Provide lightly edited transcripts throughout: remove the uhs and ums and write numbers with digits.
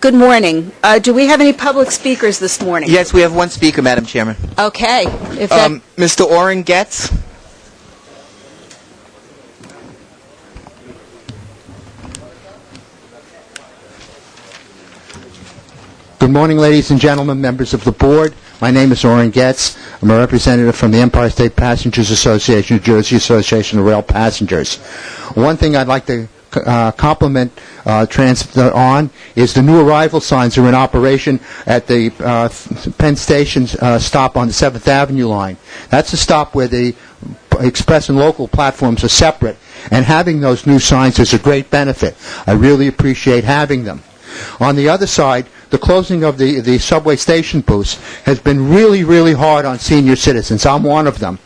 Good morning. Do we have any public speakers this morning? Yes, we have one speaker, Madam Chairman. Okay. If that... Mr. Oren Getz. Good morning, ladies and gentlemen, members of the board. My name is Oren Getz. I'm a representative from the Empire State Passengers Association, New Jersey Association of Rail Passengers. One thing I'd like to compliment Transit on is the new arrival signs are in operation at the Penn Station stop on the 7th Avenue line. That's a stop where the express and local platforms are separate, and having those new signs is a great benefit. I really appreciate having them. On the other side, the closing of the subway station booths has been really hard on senior citizens. I'm one of them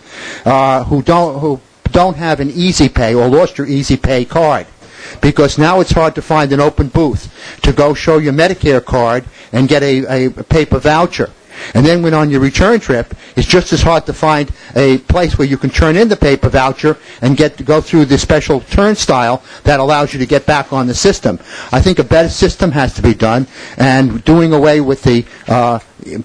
who don't have an Easy Pay or lost your Easy Pay card, because now it's hard to find an open booth to go show your Medicare card and get a paper voucher. And then when on your return trip, it's just as hard to find a place where you can turn in the paper voucher and go through the special turnstile that allows you to get back on the system. I think a better system has to be done, and doing away with the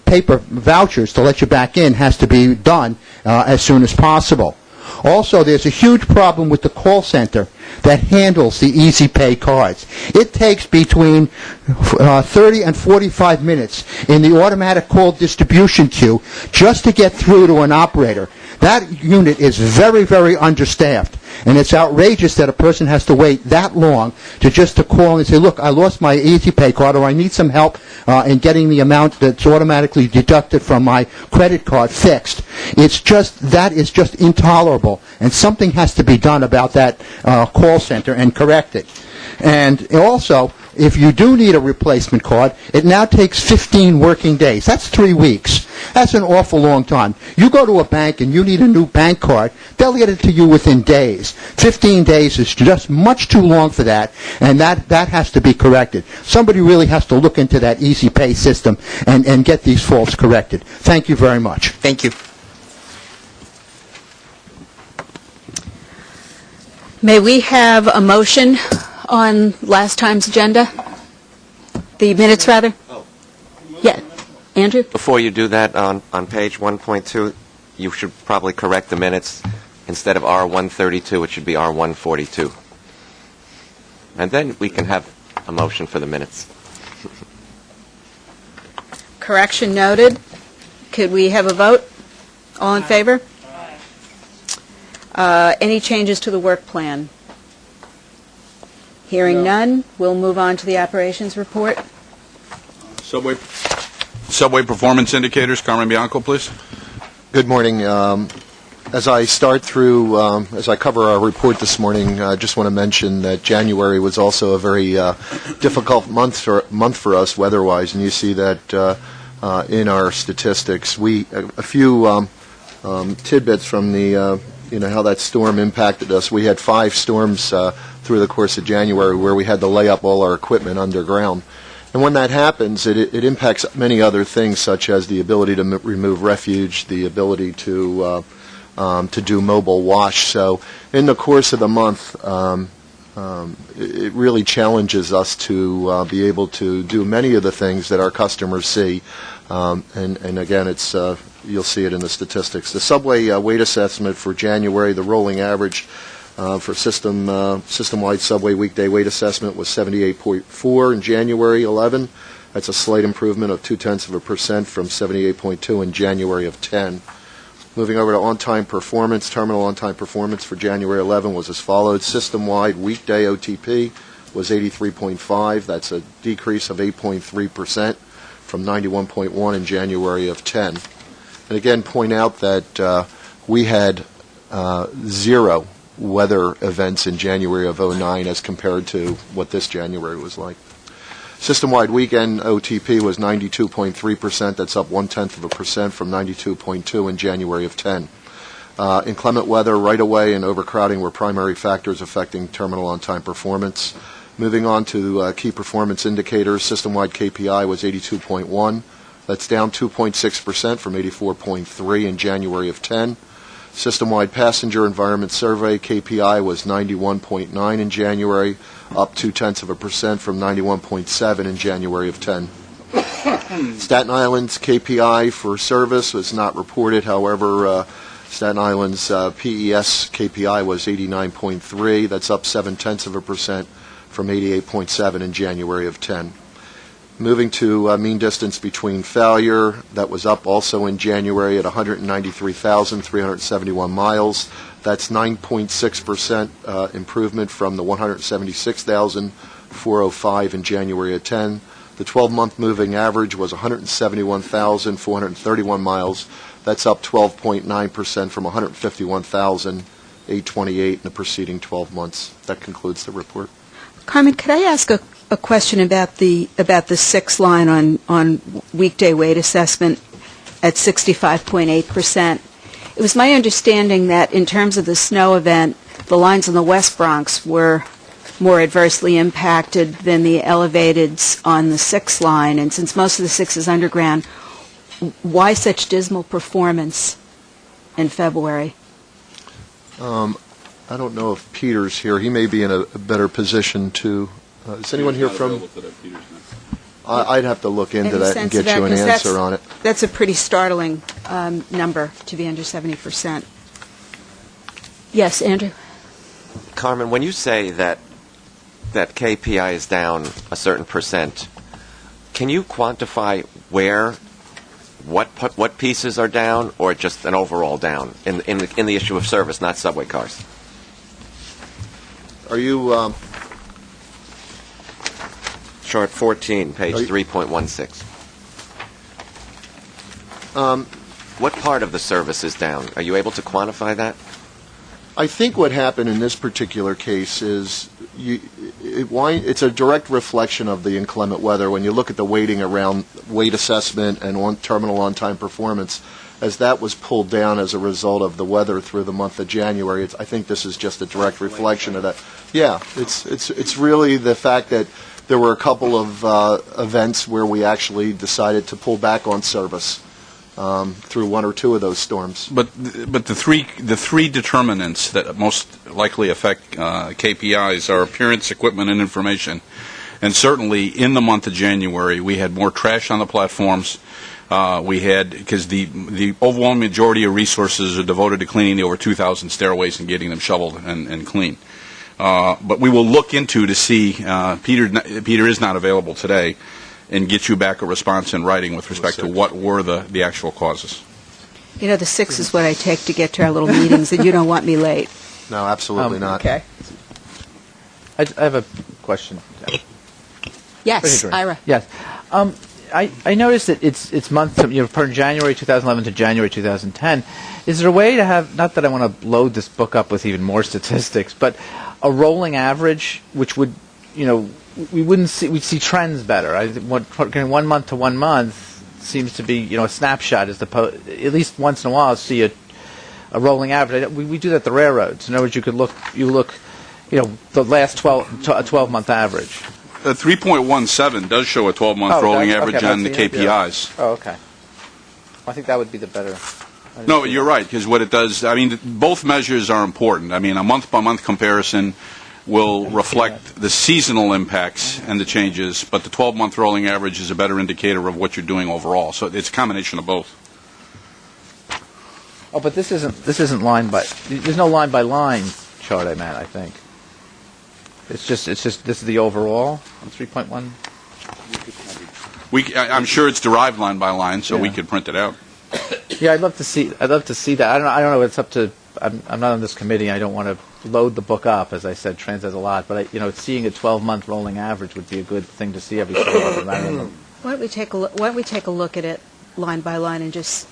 paper vouchers to let you back in has to be done as soon as possible. Also, there's a huge problem with the call center that handles the Easy Pay cards. It takes between 30 and 45 minutes in the automatic call distribution queue just to get through to an operator. That unit is very understaffed, and it's outrageous that a person has to wait that long to call and say, look, I lost my Easy Pay card, or I need some help in getting the amount that's automatically deducted from my credit card fixed. That is just intolerable, and something has to be done about that call center and correct it. And also, if you do need a replacement card, it now takes 15 working days. That's 3 weeks. That's an awful long time. You go to a bank and you need a new bank card, they'll get it to you within days. 15 days is just much too long for that, and that has to be corrected. Somebody really has to look into that Easy Pay system and get these faults corrected. Thank you very much. Thank you. May we have a motion on last time's agenda? The minutes, rather? Oh. Yeah. Andrew? Before you do that, on page 1.2, you should probably correct the minutes. Instead of R132, it should be R142. And then we can have a motion for the minutes. Correction noted. Could we have a vote? All in favor? Any changes to the work plan? Hearing none, we'll move on to the operations report. Subway performance indicators. Carmen Bianco, please. Good morning. As I as I cover our report this morning, I just want to mention that January was also a very difficult month for us weather-wise, and you see that in our statistics. A few tidbits from the how that storm impacted us. We had 5 storms through the course of January where we had to lay up all our equipment underground. And when that happens, it impacts many other things, such as the ability to remove refuge, the ability to do mobile wash. So in the course of the month, it really challenges us to be able to do many of the things that our customers see. And again, it's you'll see it in the statistics. The subway weight assessment for January, the rolling average for system-wide subway weekday weight assessment was 78.4 in January 11. That's a slight improvement of 0.2% from 78.2 in January of 10. Moving over to on-time performance, terminal on-time performance for January 11 was as follows. System-wide weekday OTP was 83.5. That's a decrease of 8.3% from 91.1 in January of 10. And again, point out that we had 0 weather events in January of 09 as compared to what this January was like. System-wide weekend OTP was 92.3%. That's up 0.1% from 92.2 in January of 10. Inclement weather, right-of-way, and overcrowding were primary factors affecting terminal on-time performance. Moving on to key performance indicators, system-wide KPI was 82.1. That's down 2.6% from 84.3 in January of 10. System-wide passenger environment survey KPI was 91.9 in January, up 0.2% from 91.7 in January of 10. Staten Island's KPI for service was not reported. However, Staten Island's PES KPI was 89.3. That's up 0.7% from 88.7 in January of 10. Moving to mean distance between failure, that was up also in January at 193,371 miles. That's 9.6% improvement from the 176,405 in January of 10. The 12-month moving average was 171,431 miles. That's up 12.9% from 151,828 in the preceding 12 months. That concludes the report. Carmen, could I ask a question about the 6 line on weekday weight assessment at 65.8%? It was my understanding that in terms of the snow event, the lines in the West Bronx were more adversely impacted than the elevateds on the 6 line, and since most of the 6 is underground, why such dismal performance in February? I don't know if Peter's here. He may be in a better position to... is anyone here from... I'd have to look into that and get you an answer on it. That's a pretty startling number to be under 70%. Yes, Andrew? Carmen, when you say that KPI is down a certain percent, can you quantify what pieces are down, or just an overall down in the issue of service, not subway cars? Are you... Chart 14, page 3.16. What part of the service is down? Are you able to quantify that? I think what happened in this particular case is it's a direct reflection of the inclement weather. When you look at the weighting around weight assessment and terminal on-time performance, as that was pulled down as a result of the weather through the month of January, I think this is just a direct reflection of that. Yeah, it's really the fact that there were a couple of events where we actually decided to pull back on service through 1 or 2 of those storms. But the three determinants that most likely affect KPIs are appearance, equipment, and information. And certainly in the month of January, we had more trash on the platforms. Because the overwhelming majority of resources are devoted to cleaning the over 2,000 stairways and getting them shoveled and clean. But we will look to see, Peter is not available today, and get you back a response in writing with respect to what were the actual causes. You know, the 6 is what I take to get to our little meetings, and you don't want me late. No, absolutely not. Okay. I have a question. Yes, Ira. Yes. I noticed that it's month from January 2011 to January 2010. Is there a way to have, not that I want to load this book up with even more statistics, but a rolling average, which would, we'd see trends better. Comparing 1 month to 1 month seems to be, a snapshot, at least once in a while I'll see a rolling average. We do that at the railroads. In other words, you look, the last 12-month average. 3.17 does show a 12-month rolling average on the KPIs. Oh, okay. I think that would be the better. No, you're right, because what it does, both measures are important. A month-by-month comparison will reflect the seasonal impacts and the changes, but the 12-month rolling average is a better indicator of what you're doing overall. So it's a combination of both. Oh, but this isn't line by. There's no line by line chart. I think. It's just this is the overall on 3.1. I'm sure it's derived line by line, so we could print it out. Yeah, I'd love to see that. I don't know. It's up to. I'm not on this committee. I don't want to load the book up. As I said, Trans has a lot, but seeing a 12-month rolling average would be a good thing to see every so often. Why don't we take a look at it line by line and just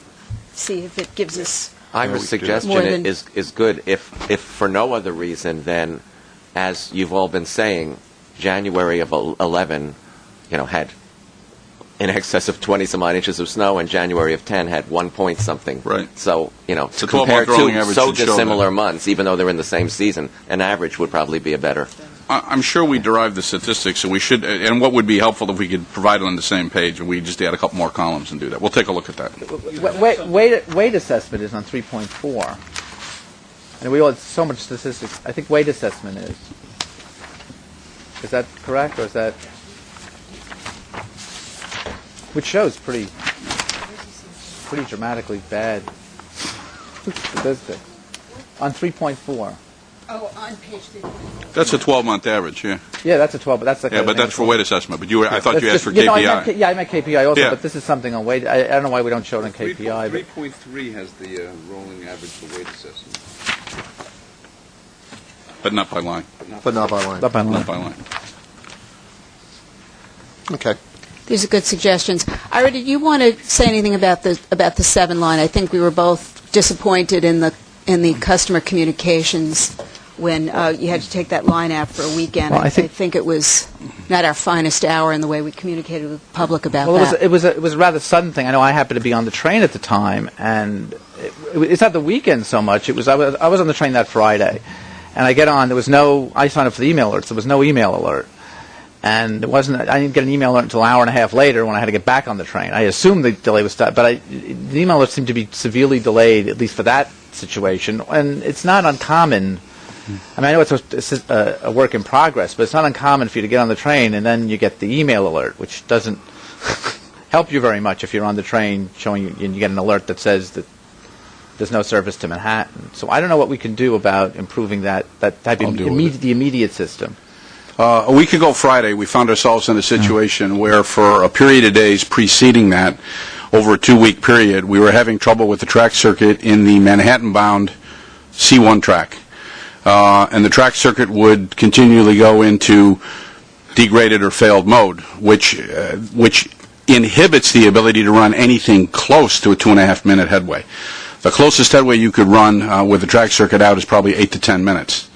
see if it gives us. Ira's suggestion is good. If for no other reason than, as you've all been saying, January of 11, had in excess of 20-some-odd inches of snow, and January of 10 had 1 point something. Right. So, So to compare 12-month two average so should show dissimilar that. months, even though they're in the same season, an average would probably be a better. I'm sure we derived the statistics, so we should, and what would be helpful if we could provide it on the same page, and we just add a couple more columns and do that. We'll take a look at that. Weight assessment is on 3.4. And we all have so much statistics. I think weight assessment is. Is that correct, or is that... Which shows pretty dramatically bad statistics. On 3.4. Oh, on page 3. That's a 12-month average, yeah. Yeah, that's a 12, but that's like Yeah, but that's for weight assessment. But I thought you asked for No, KPI. I meant KPI also, Yeah. but this is something on weight. I don't know why we don't show it on KPI. But 3.3 has the rolling average for weight assessment. But not by line. But not by line. Up on Not by line. Okay. These are good suggestions. Ira, did you want to say anything about the 7 line? I think we were both disappointed in the customer communications when you had to take that line out for a weekend. Well, I I think- think it was not our finest hour in the way we communicated with the public about Well, that. it was a rather sudden thing. I know I happened to be on the train at the time, and it's not the weekend so much. I was on the train that Friday, and I get on. There was no. I signed up for the email alerts. There was no email alert, and I didn't get an email alert until an hour and a half later when I had to get back on the train. I assumed the delay was but the email alert seemed to be severely delayed, at least for that situation, and it's not uncommon. I mean, I know it's a work in progress, but it's not uncommon for you to get on the train and then you get the email alert, which doesn't help you very much if you're on the train showing you, and you get an alert that says that there's no service to Manhattan. So I don't know what we can do about improving that type of the immediate system. A week ago Friday, we found ourselves in a situation where for a period of days preceding that, over a 2-week period, we were having trouble with the track circuit in the Manhattan-bound C1 track. And the track circuit would continually go into degraded or failed mode, which inhibits the ability to run anything close to a 2.5-minute headway. The closest headway you could run with the track circuit out is probably 8 to 10 minutes.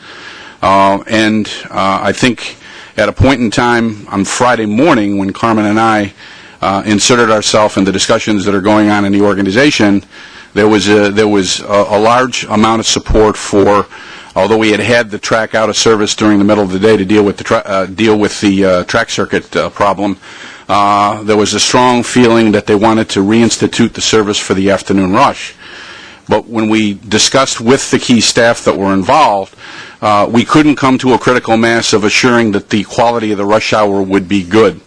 And I think at a point in time on Friday morning when Carmen and I inserted ourselves in the discussions that are going on in the organization, there was a large amount of support for, although we had the track out of service during the middle of the day to deal with the track circuit problem, there was a strong feeling that they wanted to reinstitute the service for the afternoon rush. But when we discussed with the key staff that were involved, we couldn't come to a critical mass of assuring that the quality of the rush hour would be good.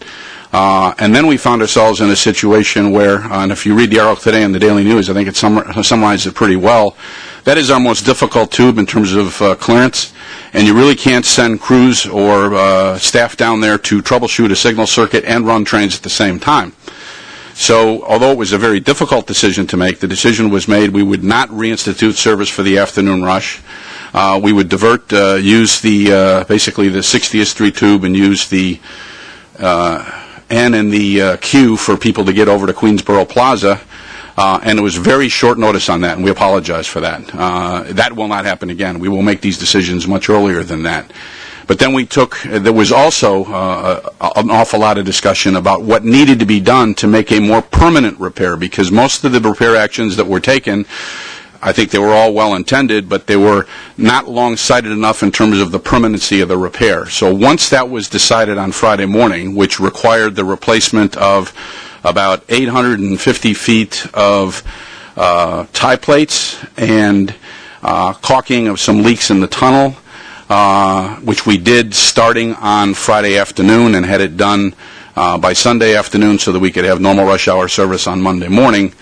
And then we found ourselves in a situation where, and if you read the article today in the Daily News, I think it summarizes it pretty well, that is our most difficult tube in terms of clearance, and you really can't send crews or staff down there to troubleshoot a signal circuit and run trains at the same time. So, although it was a very difficult decision to make, the decision was made we would not reinstitute service for the afternoon rush. We would use basically the 60th Street tube and use the N and the Q for people to get over to Queensboro Plaza. And it was very short notice on that, and we apologize for that. That will not happen again. We will make these decisions much earlier than that. But then there was also an awful lot of discussion about what needed to be done to make a more permanent repair, because most of the repair actions that were taken, I think they were all well-intended, but they were not long-sighted enough in terms of the permanency of the repair. So once that was decided on Friday morning, which required the replacement of about 850 feet of tie plates and caulking of some leaks in the tunnel, which we did starting on Friday afternoon and had it done by Sunday afternoon so that we could have normal rush hour service on Monday morning.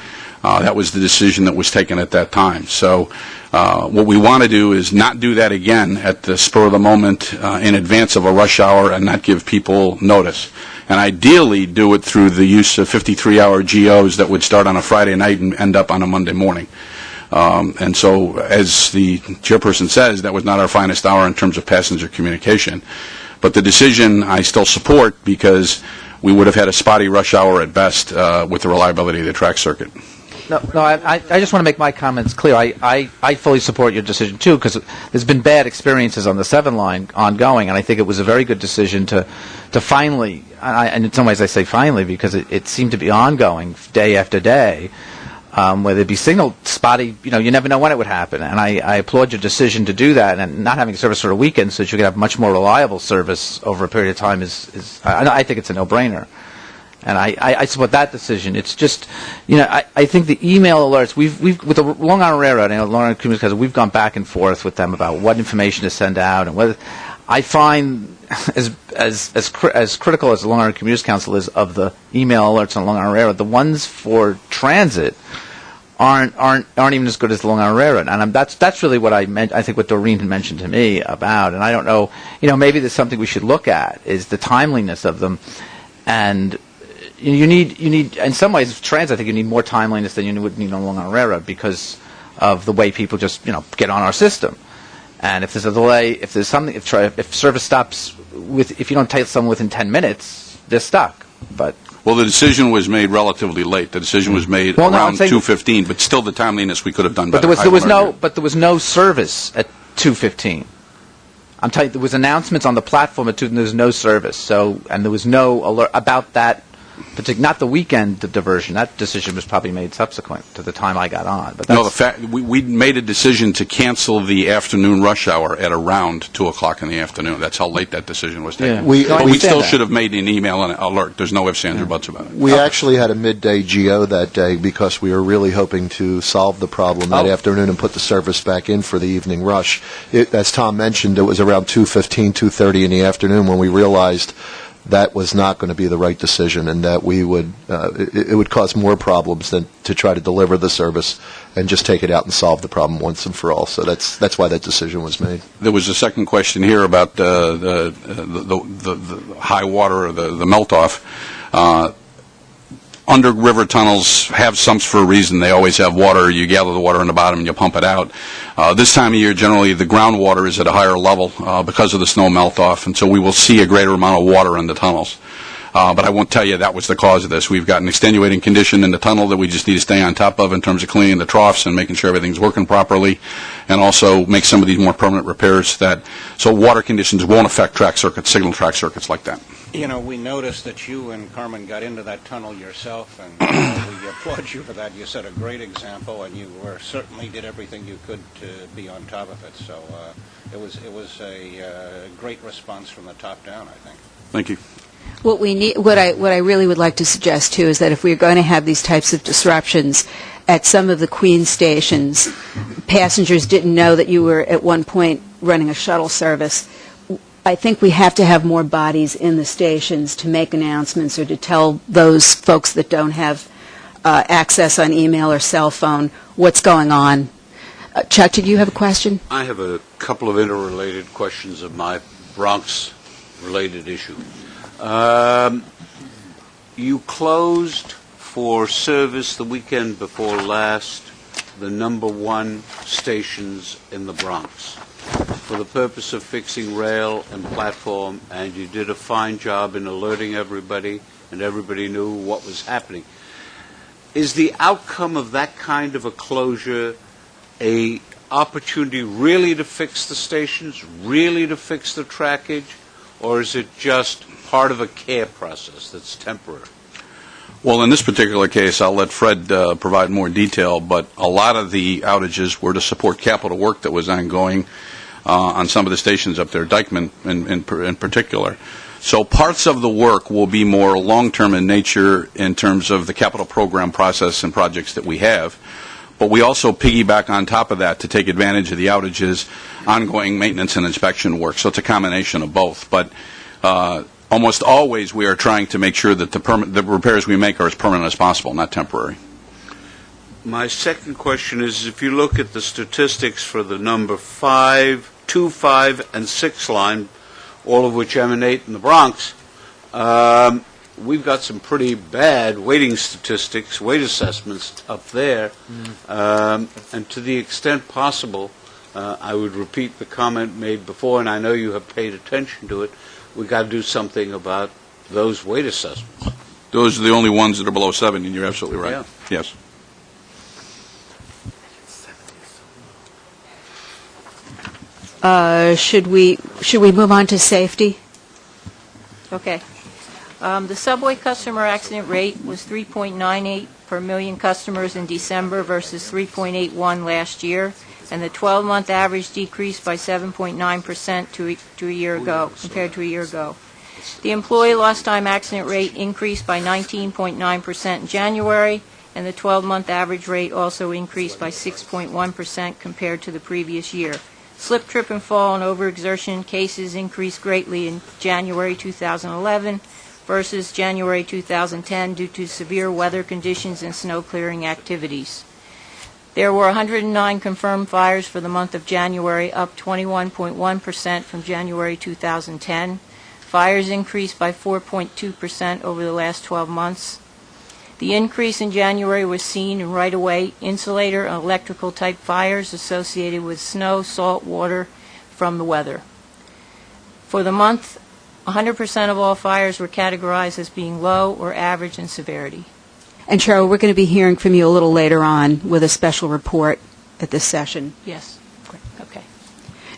That was the decision that was taken at that time. So what we want to do is not do that again at the spur of the moment in advance of a rush hour and not give people notice. And ideally do it through the use of 53-hour GOs that would start on a Friday night and end up on a Monday morning. And so, as the chairperson says, that was not our finest hour in terms of passenger communication. But the decision I still support because we would have had a spotty rush hour at best with the reliability of the track circuit. No, I just want to make my comments clear. I fully support your decision, too, because there's been bad experiences on the 7 line ongoing, and I think it was a very good decision to finally, and in some ways I say finally because it seemed to be ongoing day after day, where there'd be signal spotty, you never know when it would happen. And I applaud your decision to do that, and not having service for a weekend so that you could have much more reliable service over a period of time I think it's a no-brainer. And I support that decision. It's just, I think the email alerts, we've with the Long Island Railroad and Long Island Communications, we've gone back and forth with them about what information to send out and whether. I find as critical as the Long Island Commuters Council is of the email alerts on Long Island Railroad, the ones for transit aren't even as good as the Long Island Railroad, and that's really what I meant. I think what Doreen had mentioned to me about, and I don't know, maybe there's something we should look at is the timeliness of them, and you need in some ways transit. I think you need more timeliness than you would need on Long Island Railroad because of the way people just get on our system. And if there's a delay, if there's something, if service stops if you don't tell someone within 10 minutes, they're stuck. But well, the decision was made relatively late. The decision was made around 2:15, but still the timeliness we could have done better. But there was no service at 2:15. I'm telling you, there was announcements on the platform at 2, and there was no service. So, and there was no alert about that. Not the weekend diversion. That decision was probably made subsequent to the time I got on. But that's we made a decision to cancel the afternoon rush hour at around 2:00 in the afternoon. That's how late that decision was taken. Yeah. We still should have made an email and an alert. There's no ifs, ands, or buts about it. We actually had a midday GO that day because we were really hoping to solve the problem that afternoon and put the service back in for the evening rush. As Tom mentioned, it was around 2:15, 2:30 in the afternoon when we realized that was not going to be the right decision, and that we would it would cause more problems than to try to deliver the service and just take it out and solve the problem once and for all. So that's why that decision was made. There was a second question here about the high water or the melt off. Under river tunnels have sumps for a reason. They always have water. You gather the water in the bottom and you pump it out. This time of year, generally, the groundwater is at a higher level because of the snow melt-off, and so we will see a greater amount of water in the tunnels. But I won't tell you that was the cause of this. We've got an extenuating condition in the tunnel that we just need to stay on top of in terms of cleaning the troughs and making sure everything's working properly, and also make some of these more permanent repairs so water conditions won't affect track circuits, signal track circuits like that. We noticed that you and Carmen got into that tunnel yourself, and we applaud you for that. You set a great example, and you certainly did everything you could to be on top of it. So it was a great response from the top down, I think. Thank you. What we need, what I really would like to suggest too, is that if we're going to have these types of disruptions at some of the Queen stations, passengers didn't know that you were at one point running a shuttle service. I think we have to have more bodies in the stations to make announcements or to tell those folks that don't have access on email or cell phone what's going on. Chuck, did you have a question? I have a couple of interrelated questions of my Bronx-related issue. You closed for service the weekend before last the number 1 stations in the Bronx for the purpose of fixing rail and platform, and you did a fine job in alerting everybody, and everybody knew what was happening. Is the outcome of that kind of a closure a opportunity really to fix the stations, really to fix the trackage, or is it just part of a care process that's temporary? Well, in this particular case, I'll let Fred provide more detail, but a lot of the outages were to support capital work that was ongoing on some of the stations up there, Dykeman in particular. So parts of the work will be more long-term in nature in terms of the capital program process and projects that we have. But we also piggyback on top of that to take advantage of the outages, ongoing maintenance and inspection work. So it's a combination of both. But almost always we are trying to make sure that the repairs we make are as permanent as possible, not temporary. My second question is, if you look at the statistics for the number 5, 2, 5, and 6 line, all of which emanate in the Bronx, we've got some pretty bad waiting statistics, wait assessments up there. And to the extent possible, I would repeat the comment made before, and I know you have paid attention to it, we've got to do something about those wait assessments. Those are the only ones that are below 7, and you're absolutely right. Yeah. Yes. Should we move on to safety? Okay. The subway customer accident rate was 3.98 per million customers in December versus 3.81 last year, and the 12-month average decreased by 7.9% to a year ago, compared to a year ago. The employee lost time accident rate increased by 19.9% in January, and the 12-month average rate also increased by 6.1% compared to the previous year. Slip, trip, and fall and overexertion cases increased greatly in January 2011 versus January 2010 due to severe weather conditions and snow clearing activities. There were 109 confirmed fires for the month of January, up 21.1% from January 2010. Fires increased by 4.2% over the last 12 months. The increase in January was seen in right-of-way insulator and electrical type fires associated with snow, salt water from the weather. For the month, 100% of all fires were categorized as being low or average in severity. And Cheryl, we're going to be hearing from you a little later on with a special report at this session. Yes. Okay.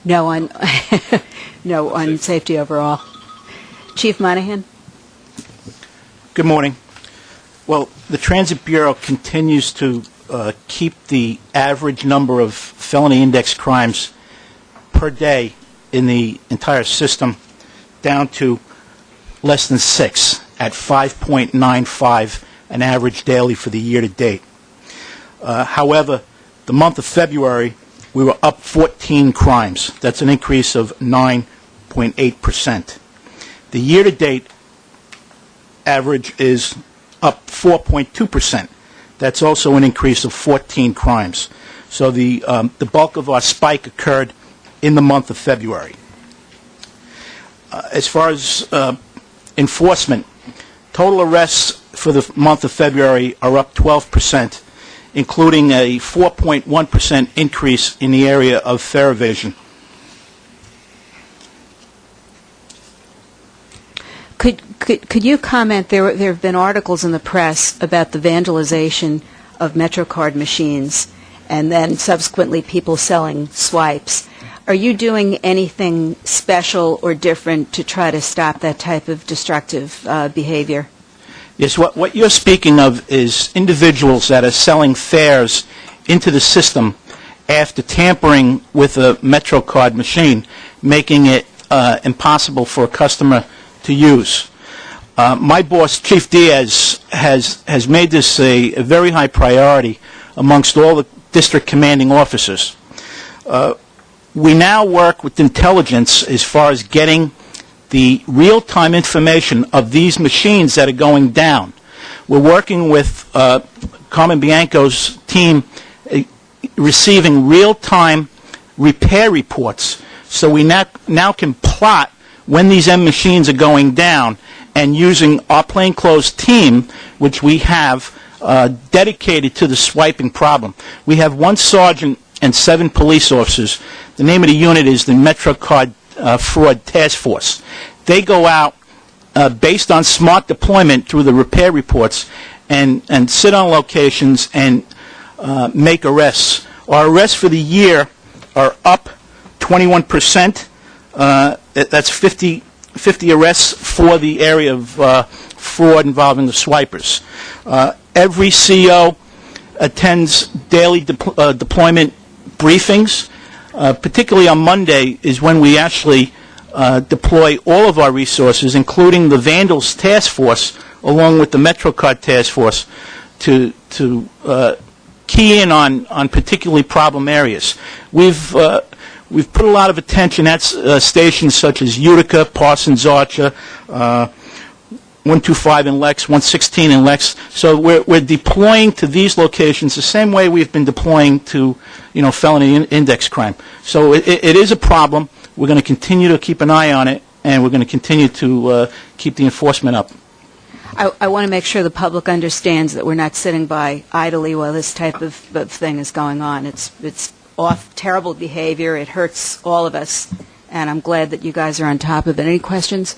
No on, no on safety overall. Chief Monahan? Good morning. Well, the Transit Bureau continues to keep the average number of felony index crimes per day in the entire system down to less than 6 at 5.95 an average daily for the year to date. However, the month of February, we were up 14 crimes. That's an increase of 9.8%. The year to date average is up 4.2%. That's also an increase of 14 crimes. So the bulk of our spike occurred in the month of February. As far as enforcement, total arrests for the month of February are up 12%, including a 4.1% increase in the area of fare evasion. Could you comment, there have been articles in the press about the vandalization of MetroCard machines and then subsequently people selling swipes. Are you doing anything special or different to try to stop that type of destructive behavior? Yes, what you're speaking of is individuals that are selling fares into the system after tampering with a MetroCard machine, making it impossible for a customer to use. My boss, Chief Diaz, has made this a very high priority amongst all the district commanding officers. We now work with intelligence as far as getting the real-time information of these machines that are going down. We're working with Carmen Bianco's team receiving real-time repair reports, so we now can plot when these M machines are going down, and using our plainclothes team, which we have dedicated to the swiping problem. We have 1 sergeant and 7 police officers. The name of the unit is the MetroCard Fraud Task Force. They go out based on smart deployment through the repair reports and sit on locations and make arrests. Our arrests for the year are up 21%. That's 50 arrests for the area of fraud involving the swipers. Every CO attends daily deployment briefings. Particularly on Monday is when we actually deploy all of our resources, including the Vandals Task Force, along with the MetroCard Task Force, to key in on particularly problem areas. We've put a lot of attention at stations such as Utica, Parsons Archer, 125 in Lex, 116 in Lex. So we're deploying to these locations the same way we've been deploying to, felony index crime. So it is a problem. We're going to continue to keep an eye on it, and we're going to continue to keep the enforcement up. I want to make sure the public understands that we're not sitting by idly while this type of thing is going on. It's terrible behavior. It hurts all of us, and I'm glad that you guys are on top of it. Any questions?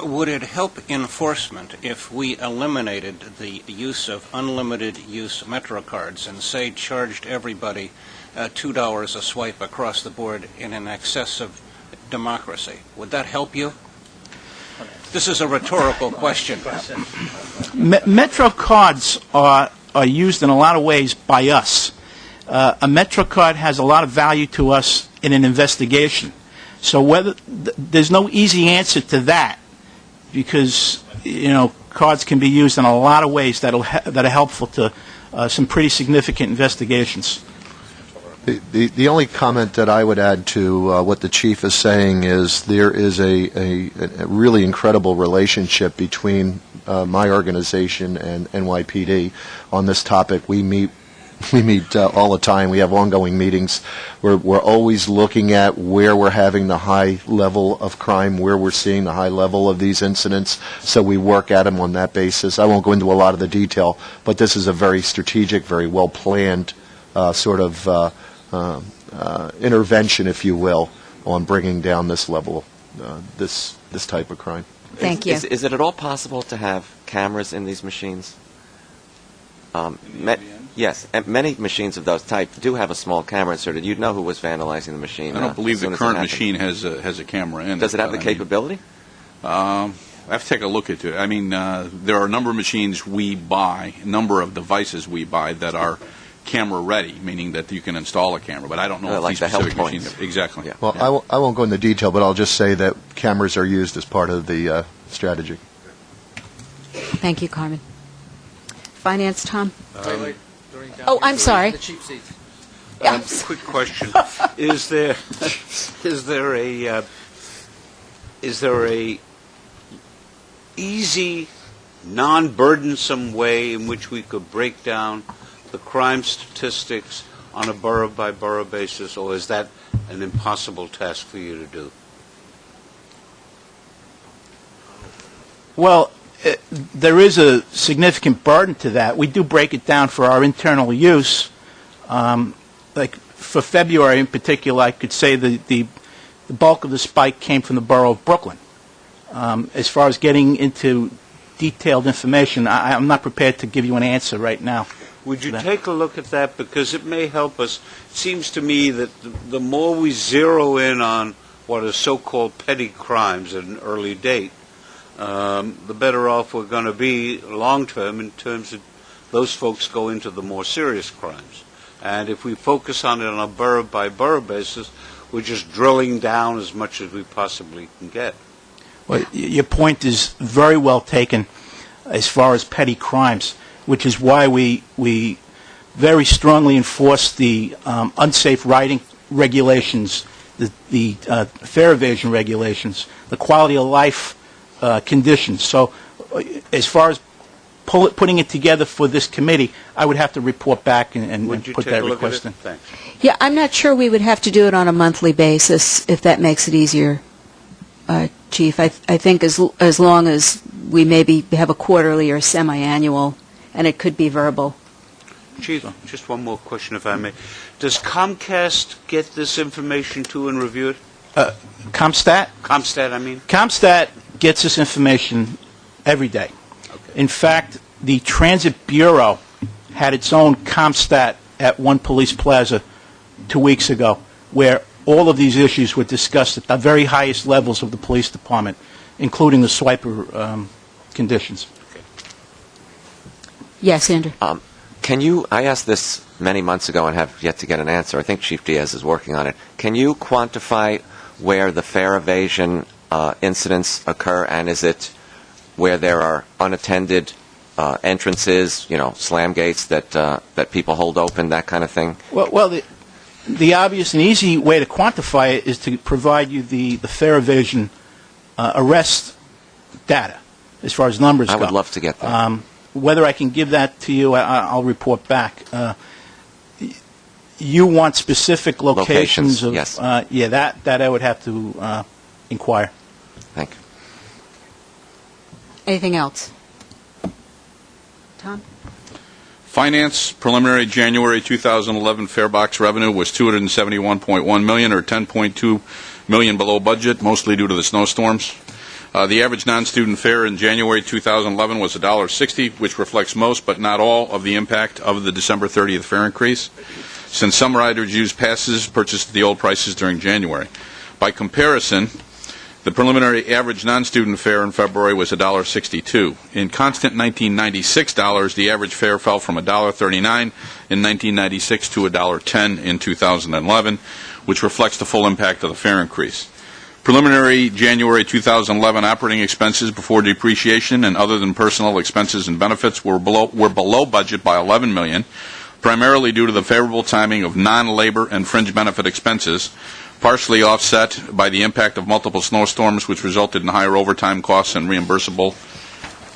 Would it help enforcement if we eliminated the use of unlimited use MetroCards and, say, charged everybody $2 a swipe across the board in an excess of democracy? Would that help you? This is a rhetorical question. MetroCards are used in a lot of ways by us. A MetroCard has a lot of value to us in an investigation. So there's no easy answer to that, because cards can be used in a lot of ways that are helpful to some pretty significant investigations. The only comment that I would add to what the chief is saying is there is a really incredible relationship between my organization and NYPD on this topic. We meet all the time. We have ongoing meetings. We're always looking at where we're having the high level of crime, where we're seeing the high level of these incidents, so we work at them on that basis. I won't go into a lot of the detail, but this is a very strategic, very well-planned sort of intervention, if you will, on bringing down this level, this type of crime. Thank you. Is it at all possible to have cameras in these machines? Yes, and many machines of those type do have a small camera inserted. You'd know who was vandalizing the machine. I don't believe as soon the as current it happened. machine has a camera in it. Does it have the but, I mean, capability? I have to take a look at it. I mean, there are a number of machines we buy, a number of devices we buy that are camera ready, meaning that you can install a camera, but I don't know if like these the help specific machines. points. Exactly. Yeah. Well, I won't go into detail, but I'll just say that cameras are used as part of the strategy. Thank you, Carmen. Finance, Tom? Oh, I'm sorry. Yeah. Quick question: Is there a easy, non-burdensome way in which we could break down the crime statistics on a borough-by-borough basis, or is that an impossible task for you to do? Well, there is a significant burden to that. We do break it down for our internal use. Like for February in particular, I could say the bulk of the spike came from the borough of Brooklyn. As far as getting into detailed information, I'm not prepared to give you an answer right now. Would you take a look at that, because it may help us? It seems to me that the more we zero in on what are so-called petty crimes at an early date, the better off we're going to be long-term in terms of those folks go into the more serious crimes. And if we focus on it on a borough-by-borough basis, we're just drilling down as much as we possibly can get. Well, your point is very well taken as far as petty crimes, which is why we very strongly enforce the unsafe riding regulations, the fare evasion regulations, the quality of life conditions. So as far as putting it together for this committee, I would have to report back and put that request in. Thanks. Yeah, I'm not sure we would have to do it on a monthly basis, if that makes it easier, Chief. I think as long as we maybe have a quarterly or semi-annual, and it could be verbal. Chief, just one more question, if I may. Does Comcast get this information too and review it? ComStat? Comstat, I mean? ComStat gets this information every day. Okay. In fact, the Transit Bureau had its own ComStat at One Police Plaza 2 weeks ago, where all of these issues were discussed at the very highest levels of the police department, including the swiper conditions. Yes, Andrew. I asked this many months ago and have yet to get an answer. I think Chief Diaz is working on it. Can you quantify where the fare evasion incidents occur, and is it where there are unattended entrances, slam gates that people hold open, that kind of thing? Well, the obvious and easy way to quantify it is to provide you the fare evasion arrest data as far as numbers go. I would love to get that. Whether I can give that to you, I'll report back. You want specific locations of... Yes. That I would have to inquire. Thank you. Anything else? Tom? Finance preliminary January 2011 fare box revenue was $271.1 million, or $10.2 million below budget, mostly due to the snowstorms. The average non-student fare in January 2011 was $1.60, which reflects most but not all of the impact of the December 30th fare increase, since some riders used passes purchased at the old prices during January. By comparison, the preliminary average non-student fare in February was $1.62. In constant 1996 dollars, the average fare fell from $1.39 in 1996 to $1.10 in 2011, which reflects the full impact of the fare increase. Preliminary January 2011 operating expenses before depreciation and other than personal expenses and benefits were below budget by $11 million, primarily due to the favorable timing of non-labor and fringe benefit expenses, partially offset by the impact of multiple snowstorms, which resulted in higher overtime costs and reimbursable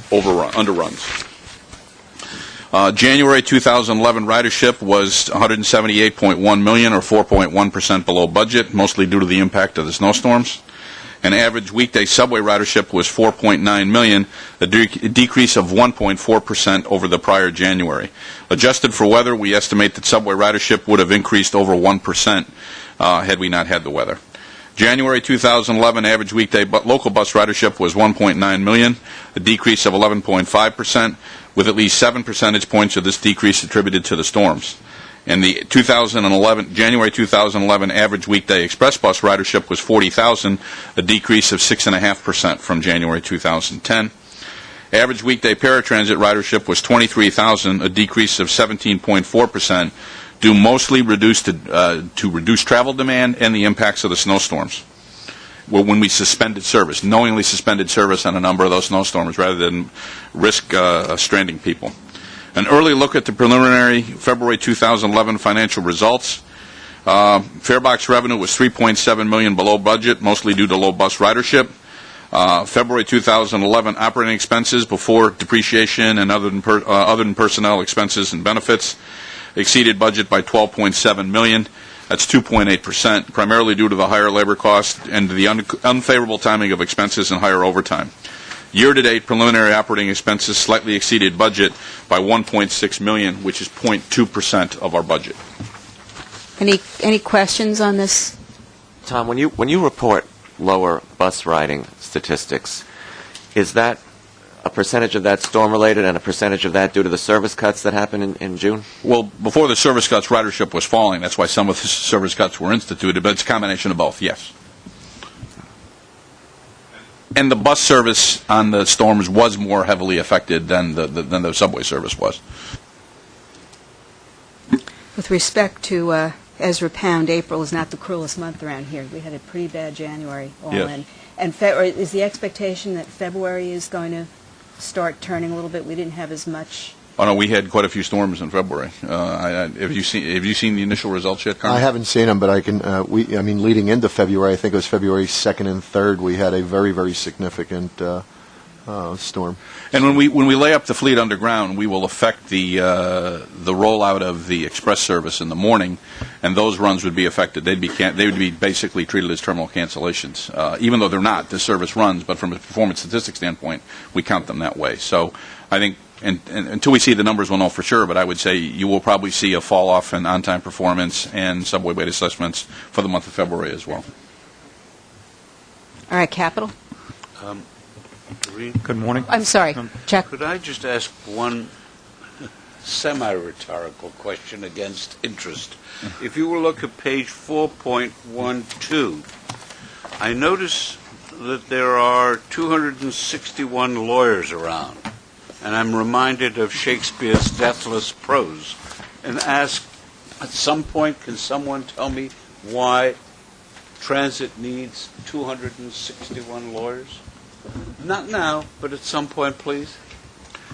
underruns. January 2011 ridership was 178.1 million, or 4.1% below budget, mostly due to the impact of the snowstorms. And average weekday subway ridership was 4.9 million, a decrease of 1.4% over the prior January. Adjusted for weather, we estimate that subway ridership would have increased over 1% had we not had the weather. January 2011 average weekday local bus ridership was 1.9 million, a decrease of 11.5%, with at least 7 percentage points of this decrease attributed to the storms. And the January 2011 average weekday express bus ridership was 40,000, a decrease of 6.5% from January 2010. Average weekday paratransit ridership was 23,000, a decrease of 17.4%, due mostly to reduced travel demand and the impacts of the snowstorms. When we knowingly suspended service on a number of those snowstorms rather than risk stranding people. An early look at the preliminary February 2011 financial results. Farebox revenue was 3.7 million below budget, mostly due to low bus ridership. February 2011 operating expenses before depreciation and other than personnel expenses and benefits exceeded budget by 12.7 million. That's 2.8%, primarily due to the higher labor cost and the unfavorable timing of expenses and higher overtime. Year-to-date preliminary operating expenses slightly exceeded budget by 1.6 million, which is 0.2% of our budget. Any questions on this? Tom, when you report lower bus riding statistics, is that a percentage of that storm-related and a percentage of that due to the service cuts that happened in June? Well, before the service cuts, ridership was falling. That's why some of the service cuts were instituted, but it's a combination of both, yes. And the bus service on the storms was more heavily affected than the subway service was. With respect to Ezra Pound, April is not the cruelest month around here. We had a pretty bad January all in. And is the expectation that February is going to start turning a little bit? We didn't have as much. Oh no, we had quite a few storms in February. Have you seen the initial results yet, Carmen? I haven't seen them, but I can. Leading into February, I think it was February 2nd and 3rd, we had a very, very significant storm. And when we lay up the fleet underground, we will affect the rollout of the express service in the morning, and those runs would be affected. They would be basically treated as terminal cancellations, even though they're not. The service runs, but from a performance statistics standpoint, we count them that way. So I think, and until we see the numbers, we'll know for sure. But I would say you will probably see a fall off in on-time performance and subway weight assessments for the month of February as well. All right, Capital. Good morning. I'm sorry, Chuck. Could I just ask one semi-rhetorical question against interest? If you will look at page 4.12, I notice that there are 261 lawyers around, and I'm reminded of Shakespeare's deathless prose, and ask, at some point, can someone tell me why transit needs 261 lawyers? Not now, but at some point, please.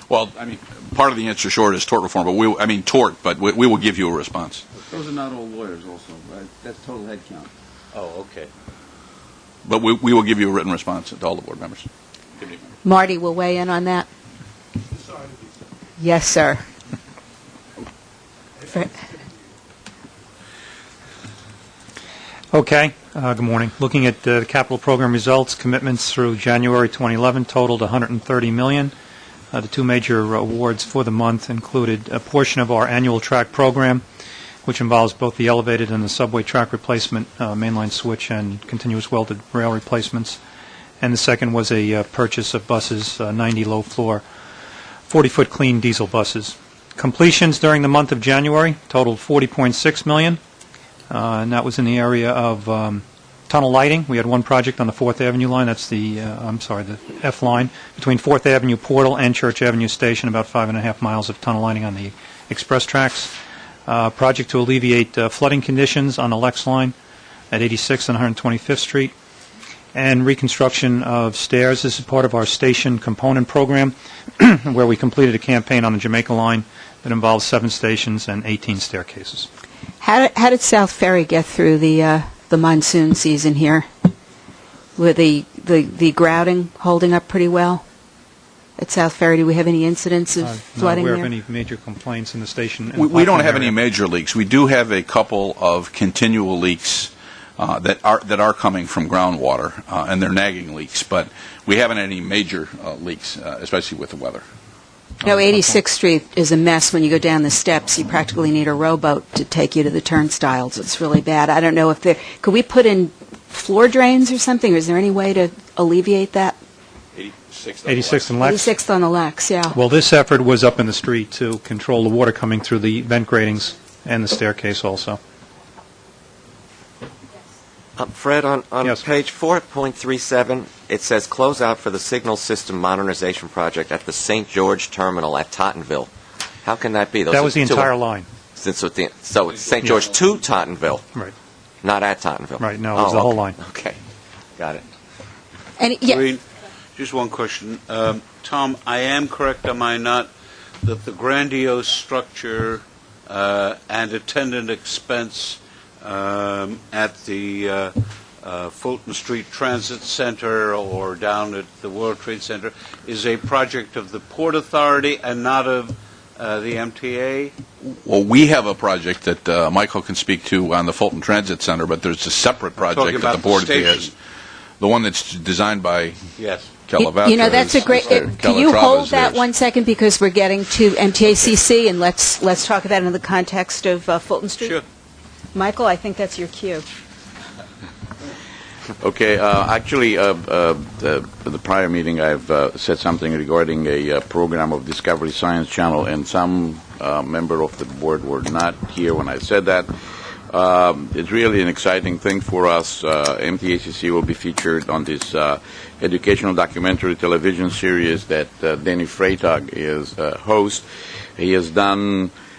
Well, I mean, part of the answer short is tort reform, but we will give you a response. Those are not all lawyers also, right? That's total head count. Oh, okay. But we will give you a written response to all the board members. Marty will weigh in on that. Yes, sir. Okay. Good morning. Looking at the capital program results, commitments through January 2011 totaled $130 million. The two major awards for the month included a portion of our annual track program, which involves both the elevated and the subway track replacement, mainline switch, and continuous welded rail replacements. And the second was a purchase of buses, 90 low-floor, 40-foot clean diesel buses. Completions during the month of January totaled $40.6 million. And that was in the area of tunnel lighting. We had one project on the 4th Avenue line. That's the F line, between 4th Avenue Portal and Church Avenue Station, about 5.5 miles of tunnel lighting on the express tracks. Project to alleviate flooding conditions on the Lex line at 86th and 125th Street. And reconstruction of stairs. This is part of our station component program, where we completed a campaign on the Jamaica line It involves 7 stations and 18 staircases. How did South Ferry get through the monsoon season here? Were the grouting holding up pretty well at South Ferry? Do we have any incidents of flooding Not aware there? of any major complaints in the station. We don't have any major leaks. We do have a couple of continual leaks that are coming from groundwater, and they're nagging leaks, but we haven't had any major leaks, especially with the weather. No, 86th Street is a mess. When you go down the steps, you practically need a rowboat to take you to the turnstiles. It's really bad. I don't know if there... Could we put in floor drains or something, or is there any way to alleviate that? 86th and Lex? 86th on the Lex, yeah. Well, this effort was up in the street to control the water coming through the vent gratings and the staircase also. Fred, on Yes. page 4.37, it says closeout for the signal system modernization project at the St. George Terminal at Tottenville. How can that be? That was the entire line. So it's St. George to Tottenville, Right. not at Tottenville. Right, no, it was the whole line. Okay, got it. And yeah, Green, just one question. Tom, I am correct, am I not, that the grandiose structure and attendant expense at the Fulton Street Transit Center or down at the World Trade Center is a project of the Port Authority and not of the MTA? Well, we have a project that Michael can speak to on the Fulton Transit Center, but there's a separate project that the board has. The one that's designed by Yes. you know, that's a great... Can you hold that 1 second, because we're getting to MTACC, and let's talk about it in the context of Fulton Street? Sure. Michael, I think that's your cue. Okay. Actually, the prior meeting, I've said something regarding a program of Discovery Science Channel, and some member of the board were not here when I said that. It's really an exciting thing for us. MTACC will be featured on this educational documentary television series that Danny Freitag is host.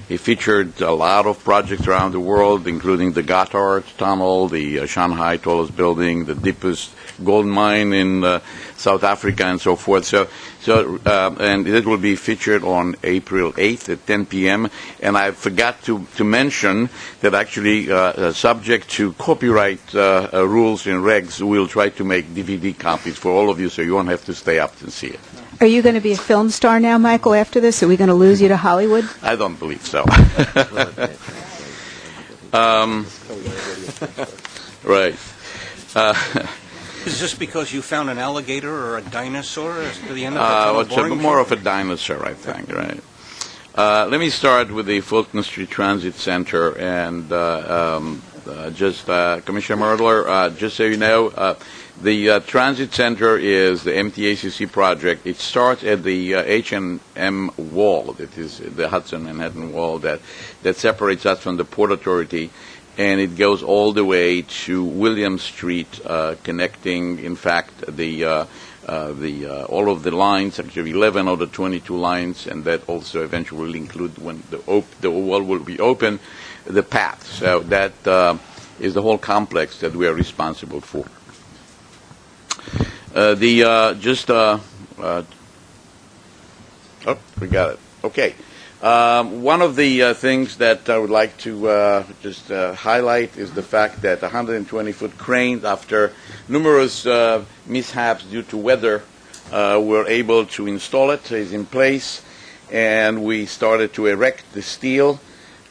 He featured a lot of projects around the world, including the Gotthard Tunnel, the Shanghai tallest building, the deepest gold mine in South Africa, and so forth. And it will be featured on April 8th at 10 p.m. And I forgot to mention that actually, subject to copyright rules and regs, we'll try to make DVD copies for all of you, so you won't have to stay up to see it. Are you going to be a film star now, Michael, after this? Are we going to lose you to Hollywood? I don't believe so. Right. Is this because you found an alligator or a dinosaur at the end of the tunnel? It's more of a dinosaur, I think, right? Let me start with the Fulton Street Transit Center, and Commissioner Merdler, just so you know, the Transit Center is the MTACC project. It starts at the H&M Wall, that is the Hudson Manhattan Wall that separates us from the Port Authority, and it goes all the way to William Street, connecting, in fact, all of the lines, actually 11 of the 22 lines, and that also eventually will include, when the wall will be open, the path. So that is the whole complex that we are responsible for. We got it. Okay. One of the things that I would like to highlight is the fact that 120-foot cranes, after numerous mishaps due to weather, were able to install it. It's in place, and we started to erect the steel.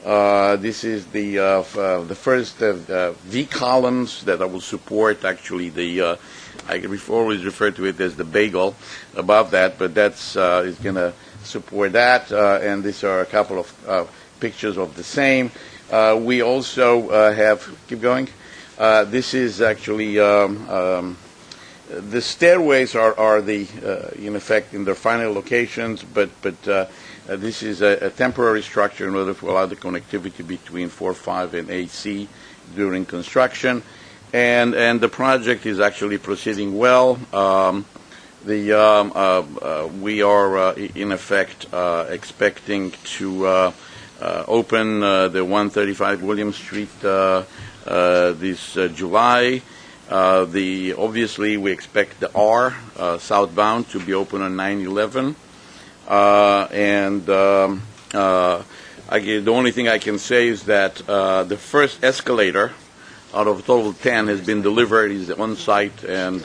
This is the first V columns that I will support. Actually, I always refer to it as the bagel above that, but that's is going to support that. And these are a couple of pictures of the same. We also have, keep going. This is actually the stairways are in effect in their final locations, but this is a temporary structure in order to allow the connectivity between 4, 5, and 8C during construction. And the project is actually proceeding well. We are in effect expecting to open the 135 William Street this July. Obviously, we expect the R southbound to be open on 9/11, and The only thing I can say is that the first escalator out of a total of 10 has been delivered, is on site, and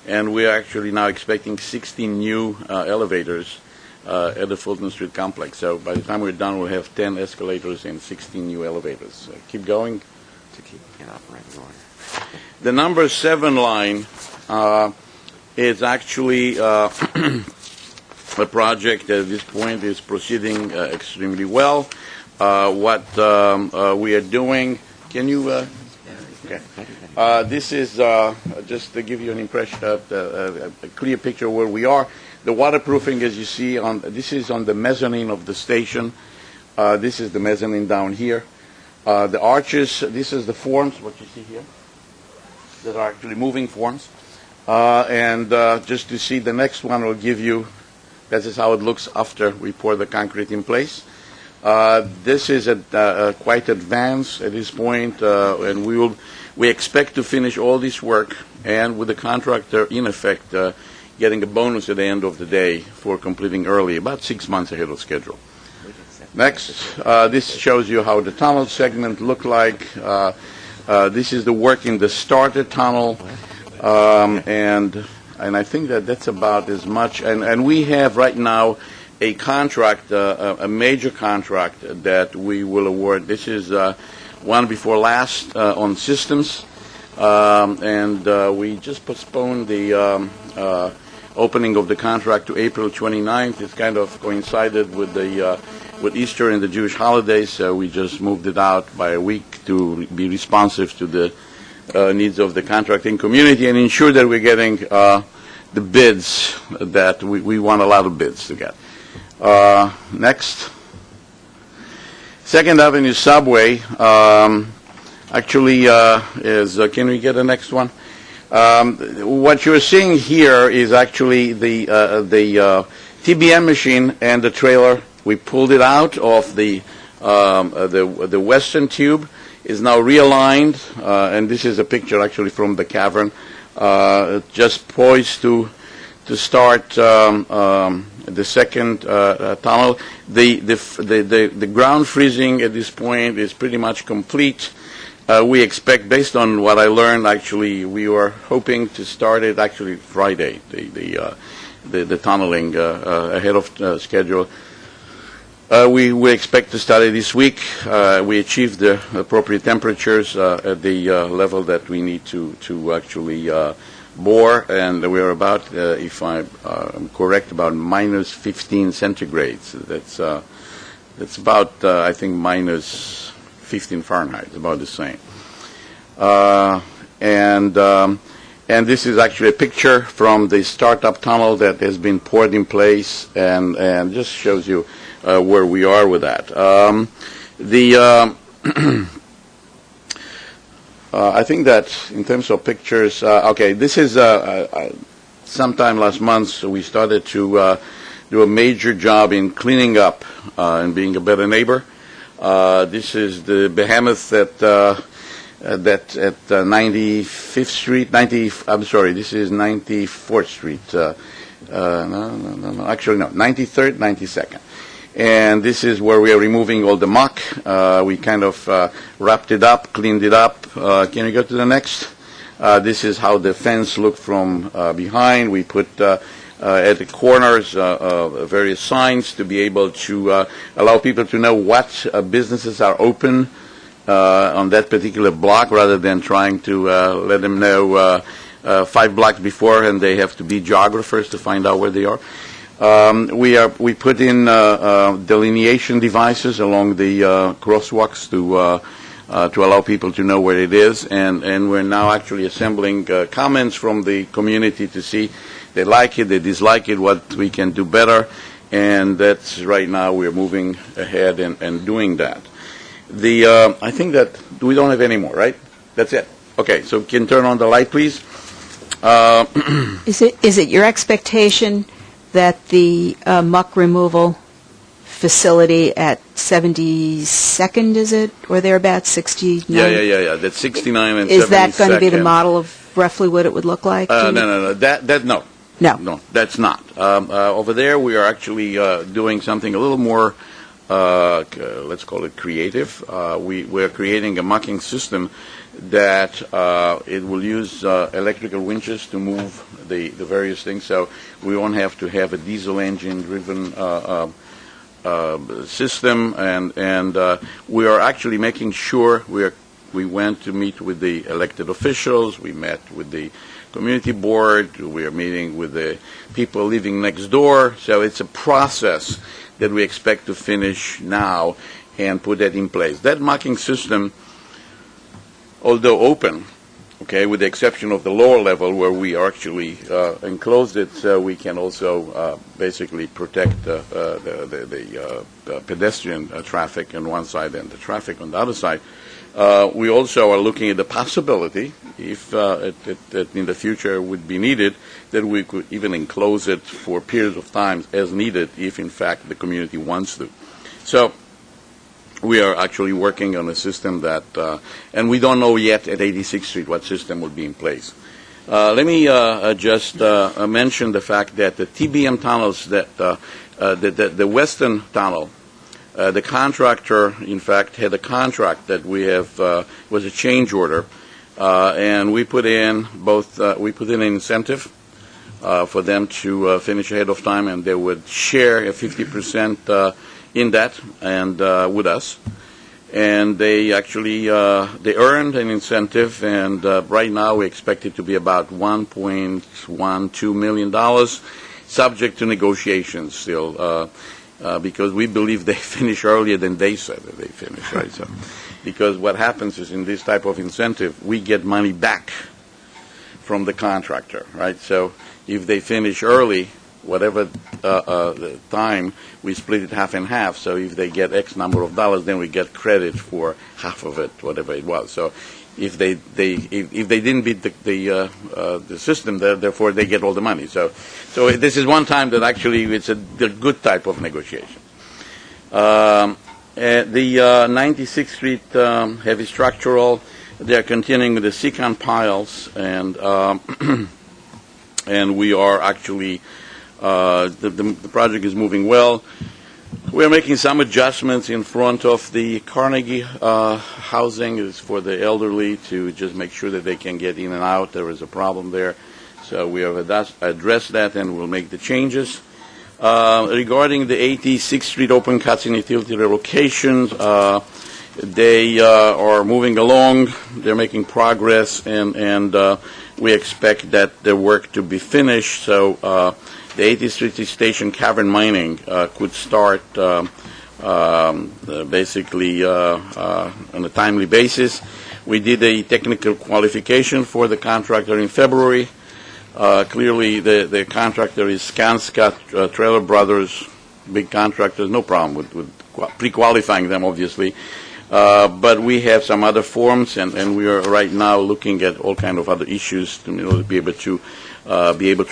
we're actually now expecting 16 new elevators at the Fulton Street complex. So by the time we're done, we'll have 10 escalators and 16 new elevators. Keep going. To keep it operating order. The number 7 line is actually a project that at this point is proceeding extremely well. What we are doing, can you, okay. This is just to give you an impression, a clear picture of where we are. The waterproofing, as you see, this is on the mezzanine of the station. This is the mezzanine down here. The arches, this is the forms, what you see here, that are actually moving forms. And just to see, the next one will give you, this is how it looks after we pour the concrete in place. This is quite advanced at this point, and we expect to finish all this work, and with the contractor, in effect, getting a bonus at the end of the day for completing early, about 6 months ahead of schedule. Next, this shows you how the tunnel segment looked like. This is the work in the starter tunnel, and I think that's about as much. And we have right now a contract, a major contract that we will award. This is one before last on systems, and we just postponed the opening of the contract to April 29th. It's kind of coincided with Easter and the Jewish holidays, so we just moved it out by a week to be responsive to the needs of the contracting community and ensure that we're getting the bids that we want a lot of bids to get. Next. 2nd Avenue subway actually is, can we get the next one? What you're seeing here is actually the TBM machine and the trailer. We pulled it out of the western tube. Is now realigned, and this is a picture actually from the cavern, just poised to start the second tunnel. The ground freezing at this point is pretty much complete. We expect, based on what I learned, actually, we were hoping to start it actually Friday, the tunneling ahead of schedule. We expect to start it this week. We achieved the appropriate temperatures at the level that we need to actually bore, and we're about, if I'm correct, about minus 15 centigrades. That's about, I think, minus 15 Fahrenheit. It's about the same. And this is actually a picture from the startup tunnel that has been poured in place, and just shows you where we are with that. I think that in terms of pictures, okay, this is sometime last month we started to do a major job in cleaning up and being a better neighbor. This is the behemoth that at 95th Street, this is 94th Street. Actually, 93rd, 92nd. And this is where we are removing all the muck. We kind of wrapped it up, cleaned it up. Can you go to the next? This is how the fence looked from behind. We put at the corners various signs to be able to allow people to know what businesses are open on that particular block, rather than trying to let them know 5 blocks before, and they have to be geographers to find out where they are. We put in delineation devices along the crosswalks to allow people to know where it is, and we're now actually assembling comments from the community to see they like it, they dislike it, what we can do better, and that's right now we're moving ahead and doing that. I think that we don't have any more, right? That's it. Okay, so can you turn on the light, please? Is it your expectation that the muck removal facility at 72nd, is it, or thereabouts, 69? Yeah. That's 69 and 72nd. Is that going to be the model of roughly what it would look like? No. No, that's not. Over there, we are actually doing something a little more let's call it creative. We're creating a mucking system that it will use electrical winches to move the various things, so we won't have to have a diesel engine driven system, and we are actually making sure we went to meet with the elected officials, we met with the community board, we are meeting with the people living next door, so it's a process that we expect to finish now and put that in place. That mucking system, although open, okay, with the exception of the lower level where we actually enclosed it, so we can also basically protect the pedestrian traffic on one side and the traffic on the other side. We also are looking at the possibility, if in the future would be needed, that we could even enclose it for periods of time as needed if in fact the community wants to. So we are actually working on a system that, and we don't know yet at 86th Street what system will be in place. Let me just mention the fact that the TBM tunnels, that the western tunnel, the contractor, in fact, had a contract that we have was a change order, and we put in an incentive for them to finish ahead of time, and they would share a 50% in that and with us, and they actually they earned an incentive, and right now we expect it to be about $1.12 million, subject to negotiations still. Because we believe they finish earlier than they said that they finish, right? So, because what happens is in this type of incentive, we get money back from the contractor, right? So if they finish early, whatever the time, we split it half and half. So if they get X number of dollars, then we get credit for half of it, whatever it was. So if they didn't beat the system, therefore they get all the money. So this is one time that actually it's a good type of negotiation. The 96th Street heavy structural, they are continuing with the secant piles, and and we are actually the project is moving well. We are making some adjustments in front of the Carnegie housing. It's for the elderly to just make sure that they can get in and out. There is a problem there. So we have addressed that, and we'll make the changes. Regarding the 86th Street open cuts and utility relocations, they are moving along. They're making progress, and we expect that the work to be finished. So the 80th Street Station cavern mining could start basically on a timely basis. We did a technical qualification for the contractor in February. Clearly, the contractor is Skanska Trailer Brothers, big contractors, no problem with pre-qualifying them, obviously. But we have some other forms, and we are right now looking at all kind of other issues to be able to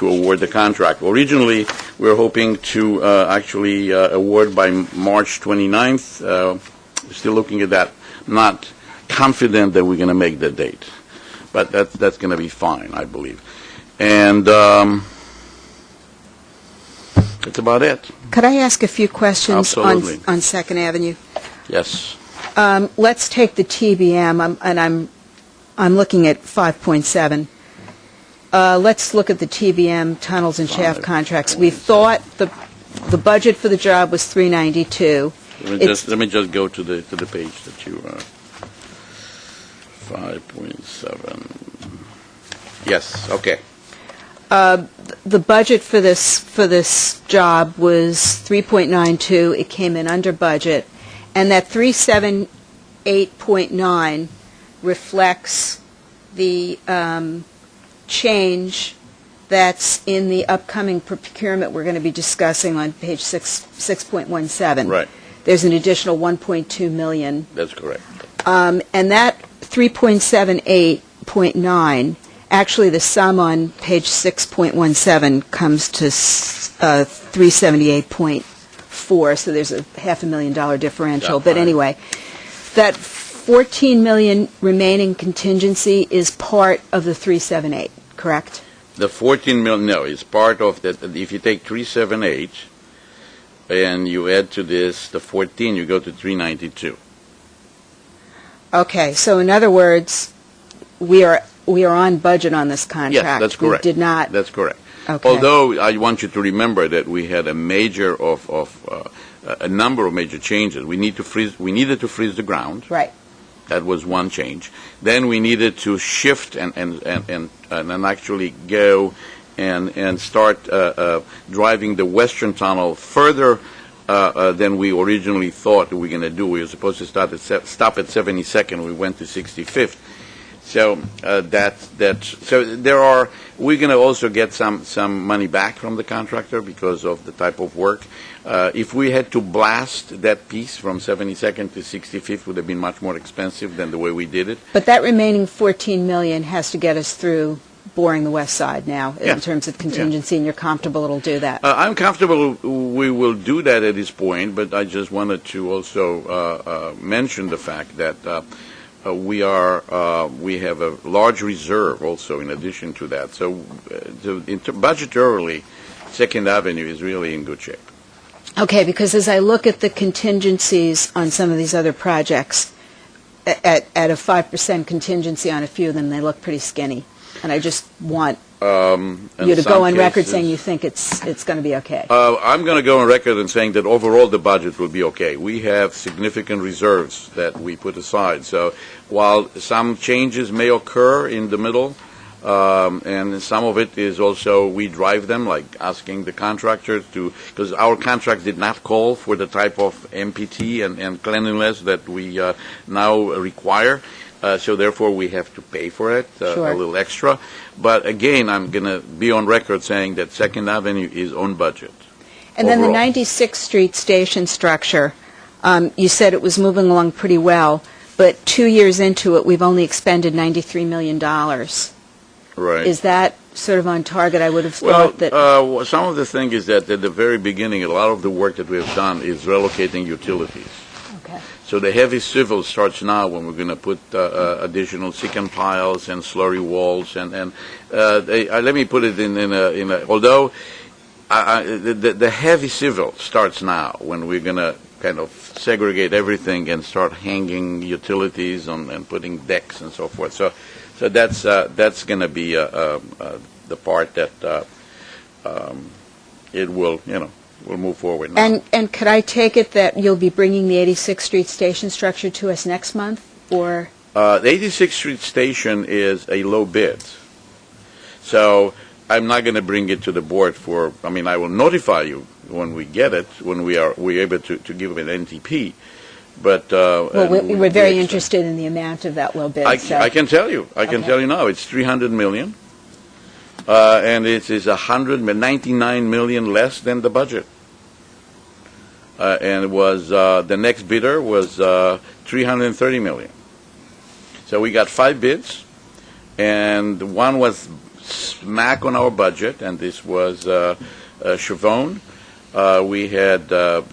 award the contract. Originally, we were hoping to actually award by March 29th. We're still looking at that. Not confident that we're going to make the date, but that's going to be fine, I believe. And that's about it. Could I ask a few questions Absolutely. on Second Avenue? Yes. Let's take the TBM, and I'm looking at 5.7. Let's look at the TBM tunnels and shaft contracts. We thought the budget for the job was $392. Let me just go to the page that you 5.7. Yes. Okay. The budget for this job was 3.92. It came in under budget, and that 378.9 reflects the change that's in the upcoming procurement we're going to be discussing on page 6.17. Right. There's an additional $1.2 million. That's correct. And that 3.78.9, actually the sum on page 6.17 comes to 378.4, so there's a $500,000 differential. Yeah, but right. Anyway, that $14 million remaining contingency is part of the 378, correct? The 14 million, no, it's part of that. If you take 378 and you add to this the 14, you go to 392. Okay, so in other words, we are on budget on this contract. Yes, that's correct. We did not. That's correct. Okay. Although I want you to remember that we had a number of major changes. We needed to freeze the ground. Right. That was one change. Then we needed to shift and actually go and start driving the western tunnel further than we originally thought we were going to do. We were supposed to stop at 72nd. We went to 65th. So we're going to also get some money back from the contractor because of the type of work. If we had to blast that piece from 72nd to 65th, would have been much more expensive than the way we did it. But that remaining $14 million has to get us through boring the west side now in terms of contingency, and you're comfortable it'll do that? I'm comfortable we will do that at this point, but I just wanted to also mention the fact that we have a large reserve also in addition to that. So budgetarily, Second Avenue is really in good shape. Okay, because as I look at the contingencies on some of these other projects, at a 5% contingency on a few of them, they look pretty skinny. And I just want you to go on record saying you think it's going to be okay. I'm going to go on record and saying that overall the budget will be okay. We have significant reserves that we put aside. So while some changes may occur in the middle, and some of it is also we drive them, like asking the contractor to, because our contract did not call for the type of MPT and cleanliness that we now require. So therefore, we have to pay for it, a little extra. But again, I'm going to be on record saying that Second Avenue is on budget. And then the 96th Street station structure, you said it was moving along pretty well, but 2 years into it, we've only expended $93 million. Right. Is that sort of on target? I would have thought that... some of the thing is that at the very beginning, a lot of the work that we have done is relocating utilities. Okay. So the heavy civil starts now when we're going to put additional secant piles and slurry walls, and let me put it in a although the heavy civil starts now when we're going to kind of segregate everything and start hanging utilities and putting decks and so forth. So that's going to be the part that it will We'll move forward now. And could I take it that you'll be bringing the 86th Street station structure to us next month, or? The 86th Street station is a low bid, so I'm not going to bring it to the board I will notify you when we get it, when we're able to give it an NTP. But we're very interested in the amount of that low bid. I can tell you. I can tell you now. It's $300 million. And it is $199 million less than the budget. And it was the next bidder was $330 million. So we got 5 bids, and one was smack on our budget, and this was Chavone. We had the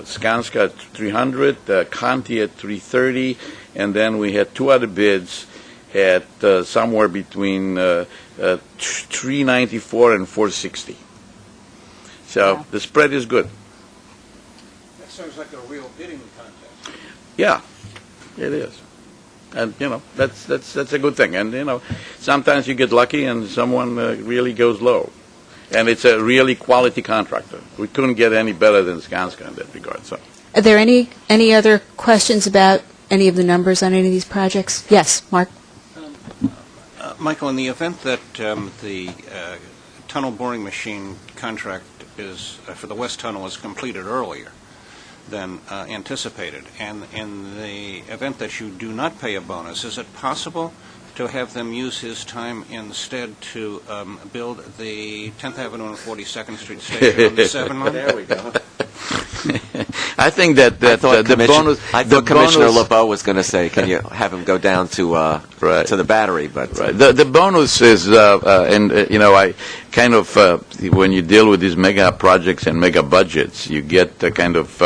Skanska at 300, Conti at 330, and then we had 2 other bids at somewhere between 394 and 460. So the spread is good. That sounds like a real bidding contest. Yeah, it is. And that's a good thing. And sometimes you get lucky and someone really goes low. And it's a really quality contractor. We couldn't get any better than Skanska in that regard. So, are there any other questions about any of the numbers on any of these projects? Yes, Mark. Michael, in the event that the tunnel boring machine contract for the West Tunnel is completed earlier than anticipated, and in the event that you do not pay a bonus, is it possible to have them use his time instead to build the 10th Avenue and 42nd Street station on the 7 line? There we go. I think that I thought Commissioner LeBeau was going to say, can you have him go down to Right. to the battery, but Right. The bonus is, I kind of, when you deal with these mega projects and mega budgets, you get to kind of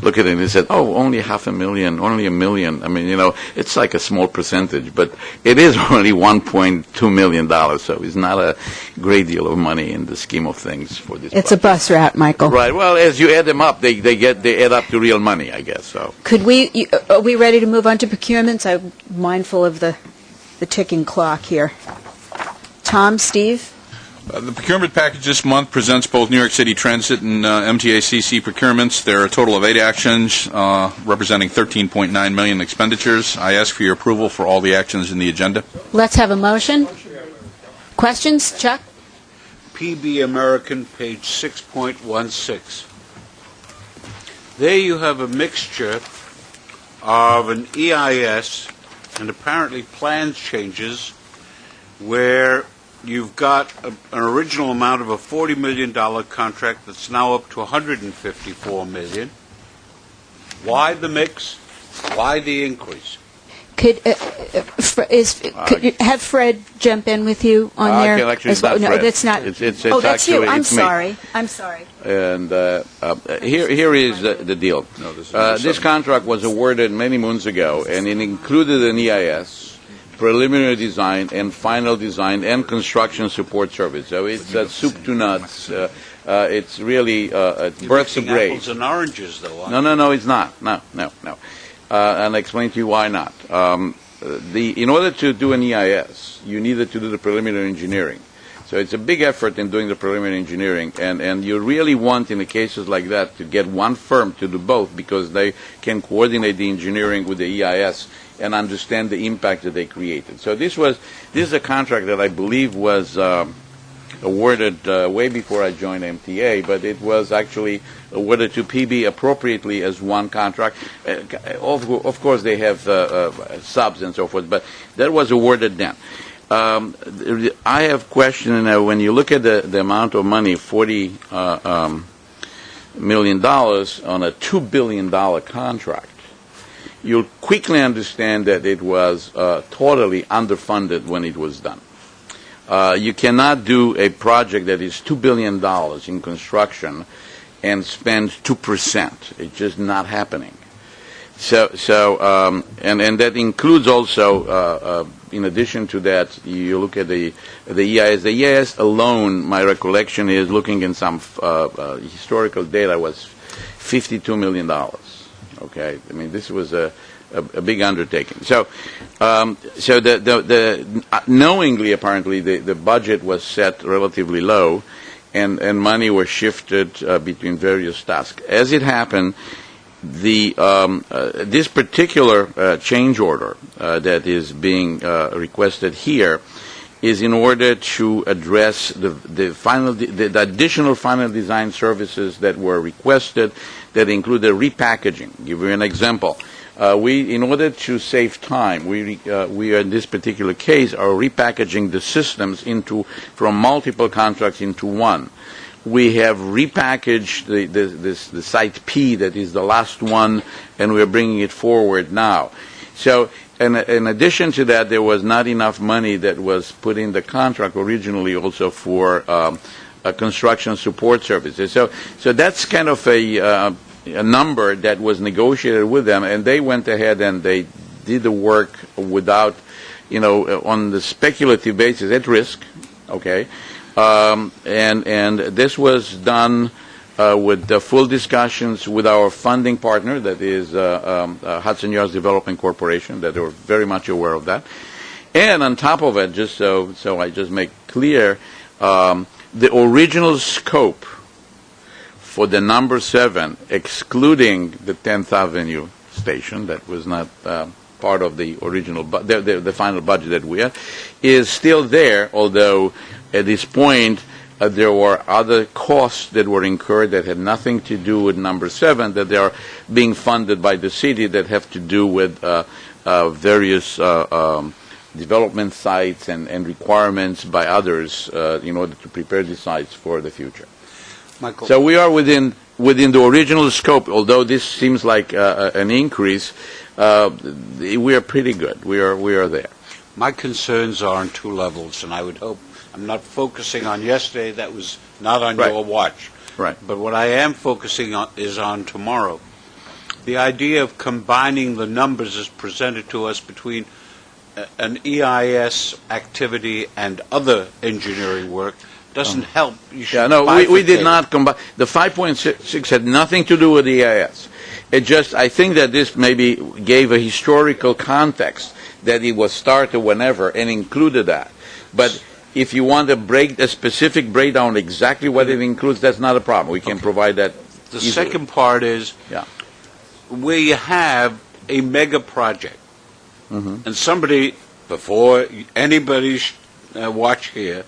look at it and say, oh, only $500,000, only $1 million. I mean, it's like a small percentage, but it is only $1.2 million, so it's not a great deal of money in the scheme of things for this. It's a bus route, Michael. Right. Well, as you add them up, they add up to real money, I guess. So. Are we ready to move on to procurements? I'm mindful of the ticking clock here. Tom, Steve? The procurement package this month presents both New York City Transit and MTA procurements. There are a total of 8 actions representing $13.9 million in expenditures. I ask for your approval for all the actions in the agenda. Let's have a motion. Questions? Chuck? PB American, page 6.16. There you have a mixture of an EIS and apparently plans changes where you've got an original amount of a $40 million contract that's now up to $154 million. Why the mix? Why the increase? Could you have Fred jump in with you on there? It's not No, Fred. that's not. It's oh, that's actually, you. I'm it's me. sorry. I'm sorry. And here is the deal. No, this is This contract was awarded many moons ago, and it included an EIS, preliminary design, and final design, and construction support service. So it's soup to nuts. It's really births of grade. Apples and oranges, though. No, it's not. No. And I'll explain to you why not. In order to do an EIS, you needed to do the preliminary engineering. So it's a big effort in doing the preliminary engineering, and you really want, in the cases like that, to get one firm to do both because they can coordinate the engineering with the EIS and understand the impact that they created. So this is a contract that I believe was awarded way before I joined MTA, but it was actually awarded to PB appropriately as one contract. Of course, they have subs and so forth, but that was awarded then. I have questions when you look at the amount of money, $40 million on a $2 billion contract. You'll quickly understand that it was totally underfunded when it was done. You cannot do a project that is $2 billion in construction and spend 2%. It's just not happening. And that includes also, in addition to that, you look at the EIS. The EIS alone, my recollection is, looking in some historical data, was $52 million. Okay, I mean, this was a big undertaking. So knowingly, apparently, the budget was set relatively low, and money was shifted between various tasks. As it happened, this particular change order that is being requested here is in order to address the additional final design services that were requested that include the repackaging. Give you an example. In order to save time, we are in this particular case are repackaging the systems from multiple contracts into one. We have repackaged the Site P, that is the last one, and we are bringing it forward now. So, in addition to that, there was not enough money that was put in the contract originally also for construction support services. So that's kind of a number that was negotiated with them, and they went ahead and they did the work without, on the speculative basis, at risk, okay? And this was done with the full discussions with our funding partner, that is Hudson Yards Development Corporation, that they were very much aware of that. And on top of it, just so I just make clear, the original scope for the number 7, excluding the 10th Avenue station, that was not part of the original, the final budget that we had, is still there, although at this point there were other costs that were incurred that had nothing to do with number 7, that they are being funded by the city, that have to do with various development sites and requirements by others in order to prepare the sites for the future. Michael. So we are within the original scope, although this seems like an increase. We are pretty good. We are there. My concerns are on two levels, and I would hope I'm not focusing on yesterday. That was not on Right. your watch. Right. But what I am focusing on is on tomorrow. The idea of combining the numbers as presented to us between an EIS activity and other engineering work doesn't help. You should Yeah, no, we did bifurcate. not combine. The 5.6 had nothing to do with the EIS. It just, I think that this maybe gave a historical context that it was started whenever and included that. But if you want a specific breakdown exactly what it includes, that's not a problem. We can provide that. The easily. second part is where you have a mega project, and somebody, before anybody watch here,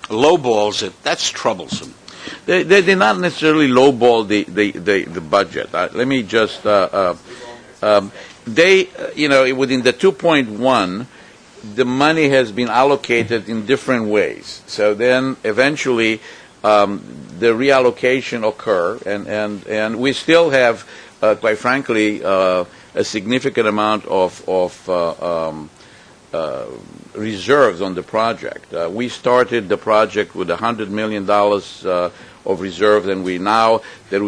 lowballs it, that's troublesome. They did not necessarily lowball the budget. Let me just within the 2.1, the money has been allocated in different ways. So then eventually the reallocation occur, and we still have, quite frankly, a significant amount of reserves on the project. We started the project with $100 million of reserves, and we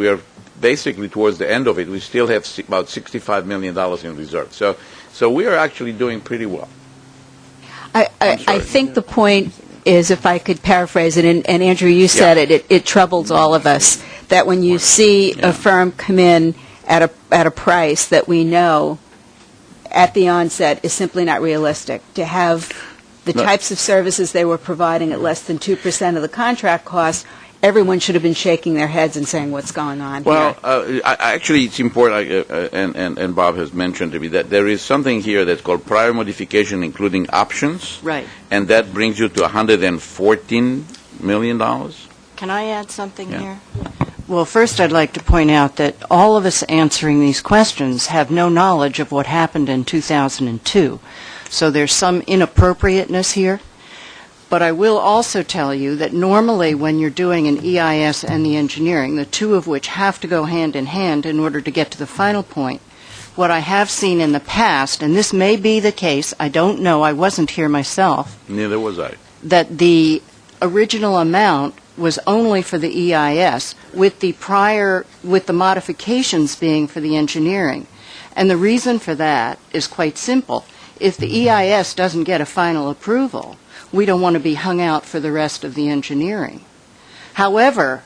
are basically towards the end of it, we still have about $65 million in reserves. So we are actually doing pretty well. I think the point is, if I could paraphrase it, and Andrew, you said it troubles all of us, that when you see a firm come in at a price that we know at the onset is simply not realistic, to have the types of services they were providing at less than 2% of the contract cost, everyone should have been shaking their heads and saying, what's going on Well, here? actually, it's important, and Bob has mentioned to me, that there is something here that's called prior modification, including options. Right. And that brings you to $114 million. Can I add something here? Well, first I'd like to point out that all of us answering these questions have no knowledge of what happened in 2002. So there's some inappropriateness here. But I will also tell you that normally when you're doing an EIS and the engineering, the two of which have to go hand in hand in order to get to the final point, what I have seen in the past, and this may be the case, I don't know, I wasn't here myself, Neither was I. that the original amount was only for the EIS, with the modifications being for the engineering. And the reason for that is quite simple. If the EIS doesn't get a final approval, we don't want to be hung out for the rest of the engineering. However,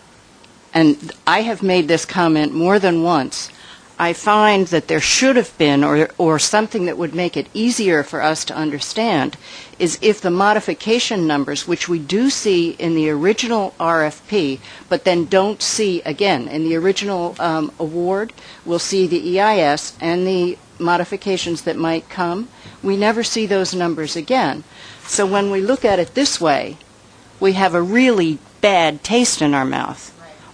and I have made this comment more than once, I find that there should have been, or something that would make it easier for us to understand, is if the modification numbers, which we do see in the original RFP, but then don't see again in the original award, we'll see the EIS and the modifications that might come. We never see those numbers again. So when we look at it this way, we have a really bad taste in our mouth.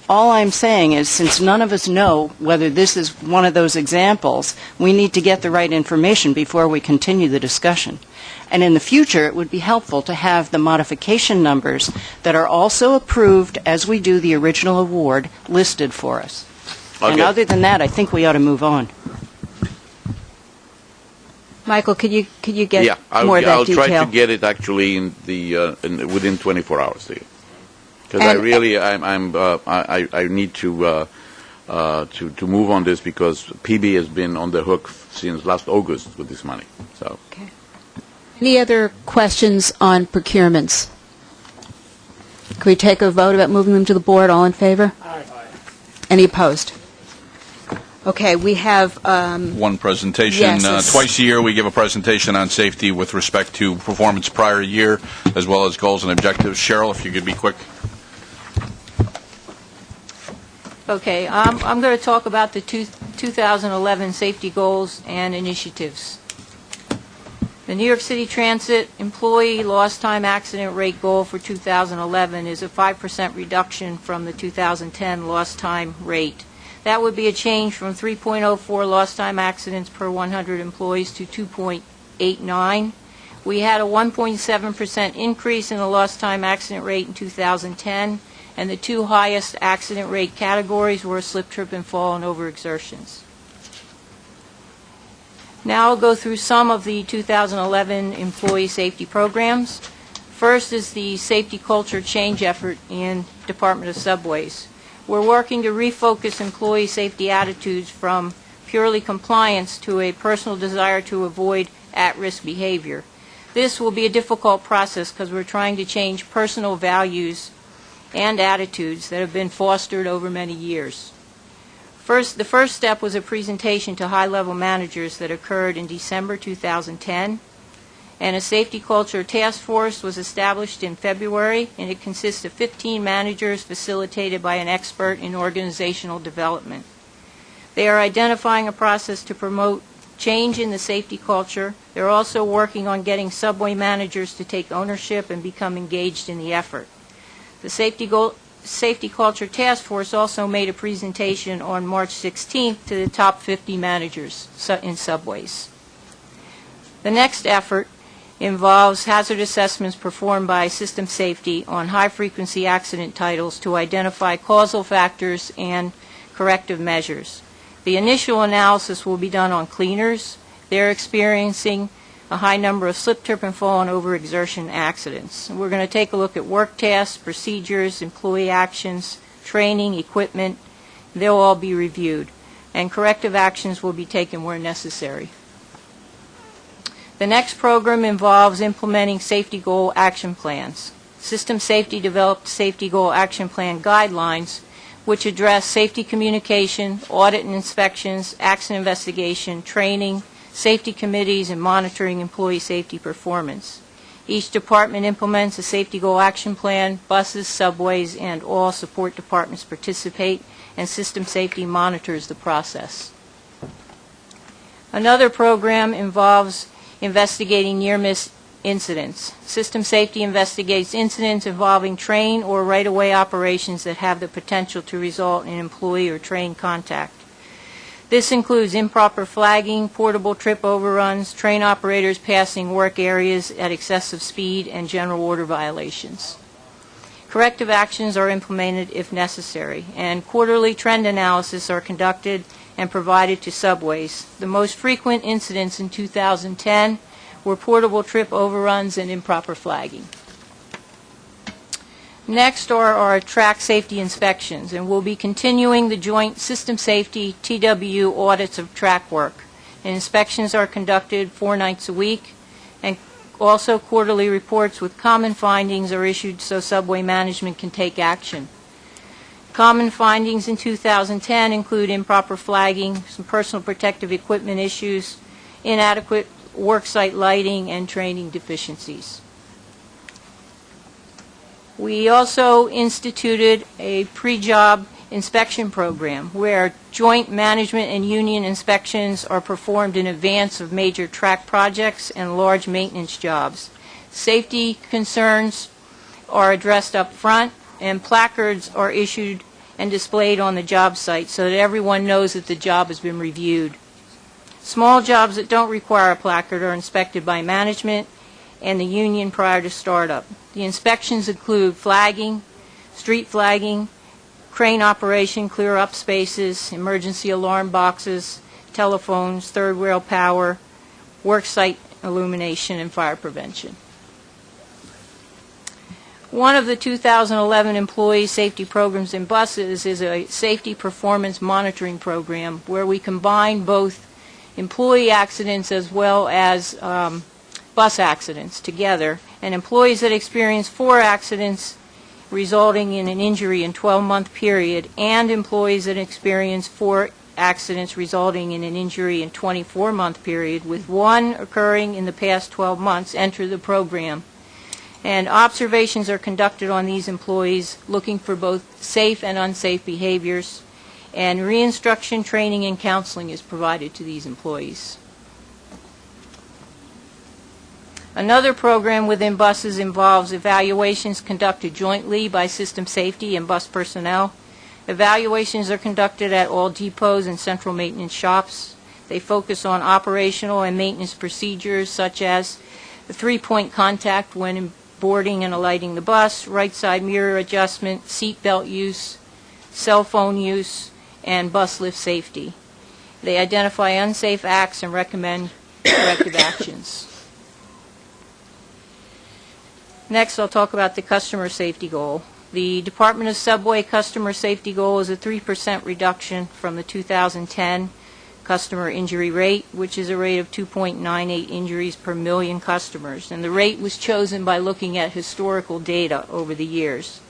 All I'm saying is, since none of us know whether this is one of those examples, we need to get the right information before we continue the discussion. And in the future, it would be helpful to have the modification numbers that are also approved as we do the original award listed for us. Okay. And other than that, I think we ought to move on. Michael, could you get I'll, more of that I'll detail? try to get it actually within 24 hours to you. Because I need to move on this, because PB has been on the hook since last August with this money. So. Okay. Any other questions on procurements? Can we take a vote about moving them to the board? All in favor? Aye. Any opposed? Okay, we have one presentation. Yes, Twice a year we give a presentation on safety with respect to performance prior year, as well as goals and objectives. Cheryl, if you could be quick. Okay, I'm going to talk about the 2011 safety goals and initiatives. The New York City Transit employee lost time accident rate goal for 2011 is a 5% reduction from the 2010 lost time rate. That would be a change from 3.04 lost time accidents per 100 employees to 2.89. We had a 1.7% increase in the lost time accident rate in 2010, and the two highest accident rate categories were slip, trip, and fall and overexertions. Now I'll go through some of the 2011 employee safety programs. First is the safety culture change effort in Department of Subways. We're working to refocus employee safety attitudes from purely compliance to a personal desire to avoid at-risk behavior. This will be a difficult process because we're trying to change personal values and attitudes that have been fostered over many years. The first step was a presentation to high-level managers that occurred in December 2010, and a safety culture task force was established in February, and it consists of 15 managers facilitated by an expert in organizational development. They are identifying a process to promote change in the safety culture. They're also working on getting subway managers to take ownership and become engaged in the effort. The Safety Culture Task Force also made a presentation on March 16th to the top 50 managers in subways. The next effort involves hazard assessments performed by System Safety on high-frequency accident titles to identify causal factors and corrective measures. The initial analysis will be done on cleaners. They're experiencing a high number of slip, trip, and fall and overexertion accidents. We're going to take a look at work tasks, procedures, employee actions, training, equipment. They'll all be reviewed, and corrective actions will be taken where necessary. The next program involves implementing safety goal action plans. System Safety developed safety goal action plan guidelines which address safety communication, audit and inspections, accident investigation, training, safety committees, and monitoring employee safety performance. Each department implements a safety goal action plan. Buses, subways, and all support departments participate, and System Safety monitors the process. Another program involves investigating near-miss incidents. System Safety investigates incidents involving train or right-of-way operations that have the potential to result in employee or train contact. This includes improper flagging, portable trip overruns, train operators passing work areas at excessive speed, and general order violations. Corrective actions are implemented if necessary, and quarterly trend analysis are conducted and provided to subways. The most frequent incidents in 2010 were portable trip overruns and improper flagging. Next are our track safety inspections, and we'll be continuing the joint System Safety TW audits of track work. And inspections are conducted 4 nights a week, and also quarterly reports with common findings are issued so subway management can take action. Common findings in 2010 include improper flagging, some personal protective equipment issues, inadequate worksite lighting, and training deficiencies. We also instituted a pre-job inspection program where joint management and union inspections are performed in advance of major track projects and large maintenance jobs. Safety concerns are addressed up front, and placards are issued and displayed on the job site so that everyone knows that the job has been reviewed. Small jobs that don't require a placard are inspected by management and the union prior to startup. The inspections include flagging, street flagging, crane operation, clear up spaces, emergency alarm boxes, telephones, third rail power, work site illumination, and fire prevention. One of the 2011 employee safety programs in buses is a safety performance monitoring program where we combine both employee accidents as well as bus accidents together, and employees that experience 4 accidents resulting in an injury in 12-month period and employees that experience 4 accidents resulting in an injury in 24-month period with 1 occurring in the past 12 months enter the program. And observations are conducted on these employees looking for both safe and unsafe behaviors, and reinstruction, training, and counseling is provided to these employees. Another program within buses involves evaluations conducted jointly by System Safety and bus personnel. Evaluations are conducted at all depots and central maintenance shops. They focus on operational and maintenance procedures such as the 3-point contact when boarding and alighting the bus, right side mirror adjustment, seat belt use, cell phone use, and bus lift safety. They identify unsafe acts and recommend corrective actions. Next, I'll talk about the customer safety goal. The Department of Subway customer safety goal is a 3% reduction from the 2010 customer injury rate, which is a rate of 2.98 injuries per million customers. And the rate was chosen by looking at historical data over the years.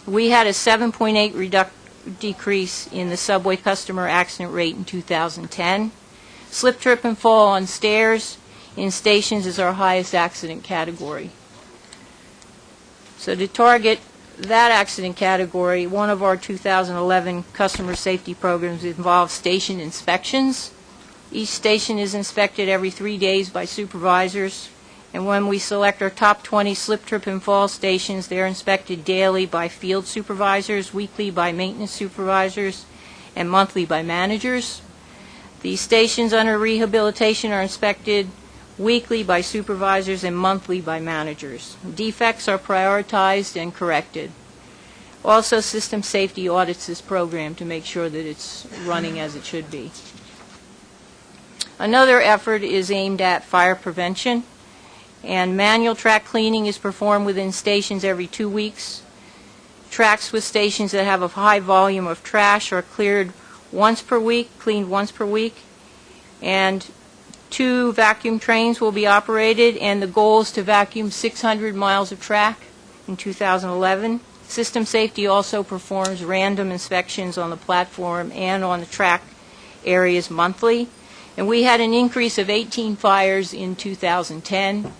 We had a 7.8 decrease in the subway customer accident rate in 2010. Slip, trip, and fall on stairs in stations is our highest accident category. So to target that accident category, one of our 2011 customer safety programs involves station inspections. Each station is inspected every 3 days by supervisors, and when we select our top 20 slip, trip, and fall stations, they're inspected daily by field supervisors, weekly by maintenance supervisors, and monthly by managers. The stations under rehabilitation are inspected weekly by supervisors and monthly by managers. Defects are prioritized and corrected. Also, system safety audits this program to make sure that it's running as it should be. Another effort is aimed at fire prevention, and manual track cleaning is performed within stations every 2 weeks. Tracks with stations that have a high volume of trash are cleaned once per week, and 2 vacuum trains will be operated, and the goal is to vacuum 600 miles of track in 2011. System safety also performs random inspections on the platform and on the track areas monthly. And we had an increase of 18 fires in 2010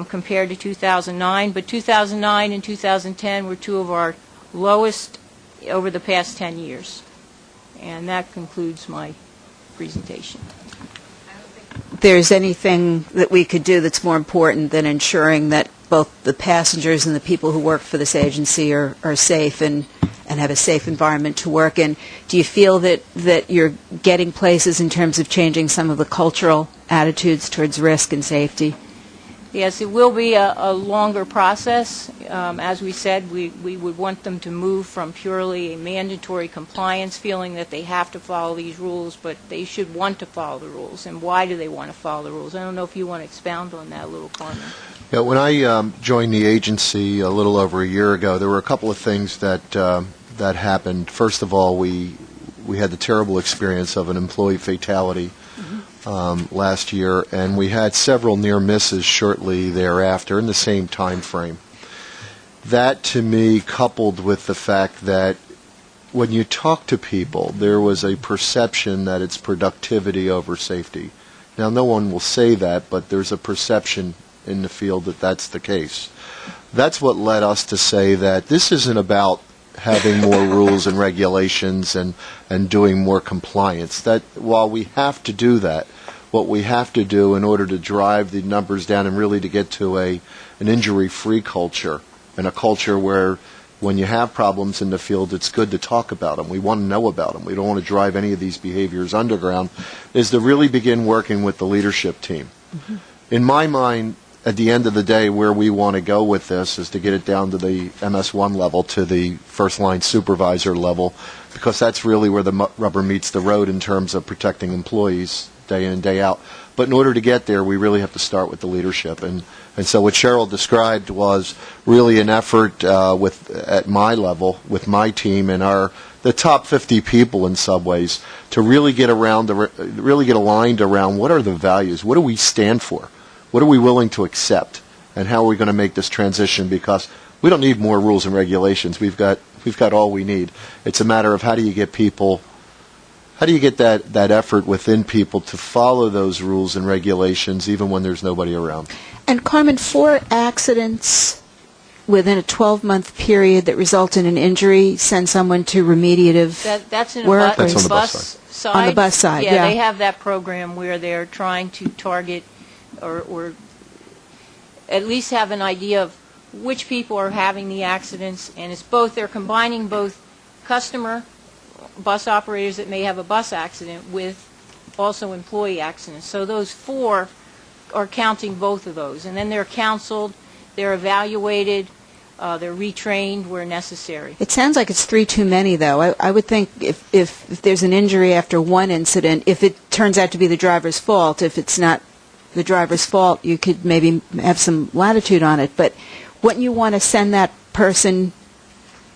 compared to 2009, but 2009 and 2010 were 2 of our lowest over the past 10 years. And that concludes my presentation. There's anything that we could do that's more important than ensuring that both the passengers and the people who work for this agency are safe and have a safe environment to work in. Do you feel that you're getting places in terms of changing some of the cultural attitudes towards risk and safety? Yes, it will be a longer process. As we said, we would want them to move from purely a mandatory compliance, feeling that they have to follow these rules, but they should want to follow the rules. And why do they want to follow the rules? I don't know if you want to expound on that a little, Carmen. Yeah, when I joined the agency a little over a year ago, there were a couple of things that happened. First of all, we had the terrible experience of an employee fatality last year, and we had several near misses shortly thereafter in the same time frame. That, to me, coupled with the fact that when you talk to people, there was a perception that it's productivity over safety. Now, no one will say that, but there's a perception in the field that that's the case. That's what led us to say that this isn't about having more rules and regulations and doing more compliance. That while we have to do that, what we have to do in order to drive the numbers down and really to get to an injury-free culture, and a culture where when you have problems in the field, it's good to talk about them. We want to know about them. We don't want to drive any of these behaviors underground, is to really begin working with the leadership team. Mm-hmm. In my mind, at the end of the day, where we want to go with this is to get it down to the MS1 level, to the first-line supervisor level, because that's really where the rubber meets the road in terms of protecting employees day in and day out. But in order to get there, we really have to start with the leadership. And so what Cheryl described was really an effort at my level, with my team and the top 50 people in subways, to really get aligned around what are the values, what do we stand for, what are we willing to accept, and how are we going to make this transition? Because we don't need more rules and regulations. We've got all we need. It's a matter of how do you get that effort within people to follow those rules and regulations even when there's nobody around. And Carmen, 4 accidents within a 12-month period that result in an injury send someone to remediative That's in work? That's on the bus side. On the bus side, yeah. They have that program where they're trying to target or at least have an idea of which people are having the accidents, and it's both, they're combining both customer bus operators that may have a bus accident with also employee accidents. So those 4 are counting both of those, and then they're counseled, they're evaluated They're retrained where necessary. It sounds like it's 3 too many, though. I would think if there's an injury after one incident, if it turns out to be the driver's fault, if it's not the driver's fault, you could maybe have some latitude on it. But wouldn't you want to send that person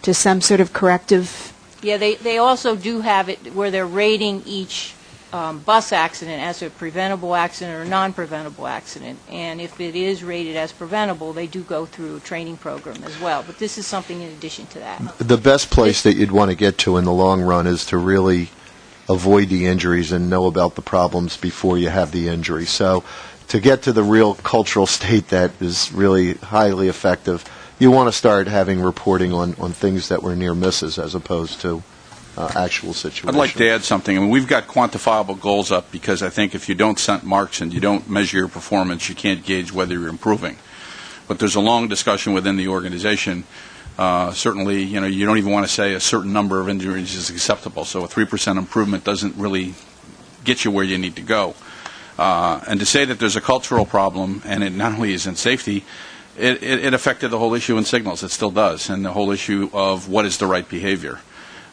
to some sort of corrective? Yeah, they also do have it where they're rating each bus accident as a preventable accident or non-preventable accident. And if it is rated as preventable, they do go through a training program as well. But this is something in addition to that. The best place that you'd want to get to in the long run is to really avoid the injuries and know about the problems before you have the injury. So to get to the real cultural state that is really highly effective, you want to start having reporting on things that were near misses as opposed to actual situations. I'd like to add something. I mean, we've got quantifiable goals up because I think if you don't set marks and you don't measure your performance, you can't gauge whether you're improving. But there's a long discussion within the organization. Certainly, you don't even want to say a certain number of injuries is acceptable. So a 3% improvement doesn't really get you where you need to go. And to say that there's a cultural problem, and it not only is in safety, it affected the whole issue in signals. It still does, and the whole issue of what is the right behavior.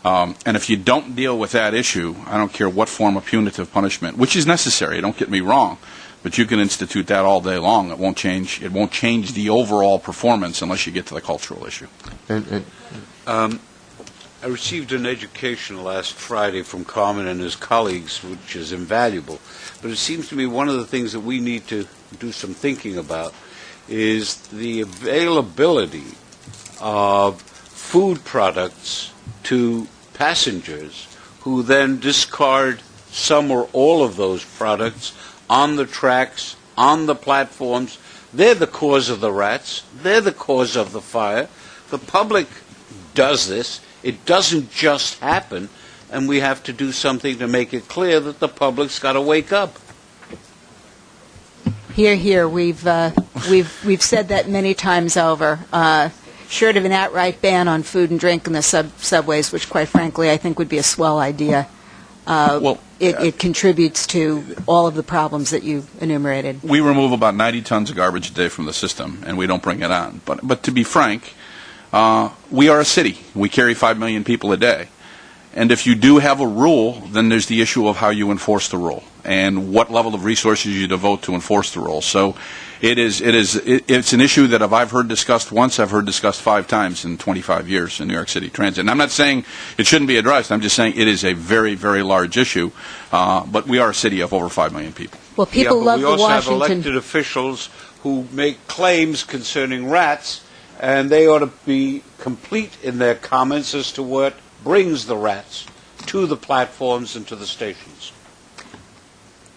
And if you don't deal with that issue, I don't care what form of punitive punishment, which is necessary, don't get me wrong, but you can institute that all day long. It won't change the overall performance unless you get to the cultural issue. I received an education last Friday from Carmen and his colleagues, which is invaluable. But it seems to me one of the things that we need to do some thinking about is the availability of food products to passengers who then discard some or all of those products on the tracks, on the platforms. They're the cause of the rats. They're the cause of the fire. The public does this. It doesn't just happen, and we have to do something to make it clear that the public's got to wake up. Hear, hear. We've said that many times over. Short of an outright ban on food and drink in the subways, which, quite frankly, I think would be a swell idea. It contributes to all of the problems that you enumerated. We remove about 90 tons of garbage a day from the system, and we don't bring it on. But to be frank, we are a city. We carry 5 million people a day. And if you do have a rule, then there's the issue of how you enforce the rule and what level of resources you devote to enforce the rule. So it's an issue that if I've heard discussed once, I've heard discussed 5 times in 25 years in New York City Transit. And I'm not saying it shouldn't be addressed. I'm just saying it is a very, very large issue. But we are a city of over 5 million people. Well, people love the Washington. We also have elected officials who make claims concerning rats, and they ought to be complete in their comments as to what brings the rats to the platforms and to the stations.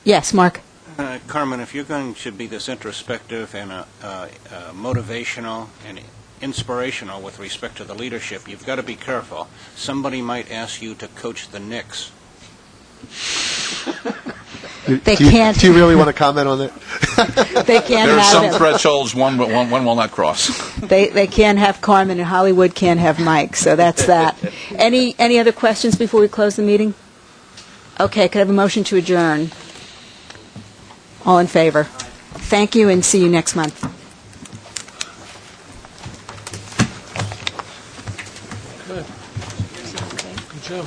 Yes, Mark. Carmen, if you're going to be this introspective and motivational and inspirational with respect to the leadership, you've got to be careful. Somebody might ask you to coach the Knicks. They can't. Do you really want to comment on that? They can't. There are have some it. thresholds one will not cross. They can't have Carmen, and Hollywood can't have Mike. So that's that. Any other questions before we close the meeting? Okay. Could I have a motion to adjourn? All in favor? Thank you, and see you next month. Good job.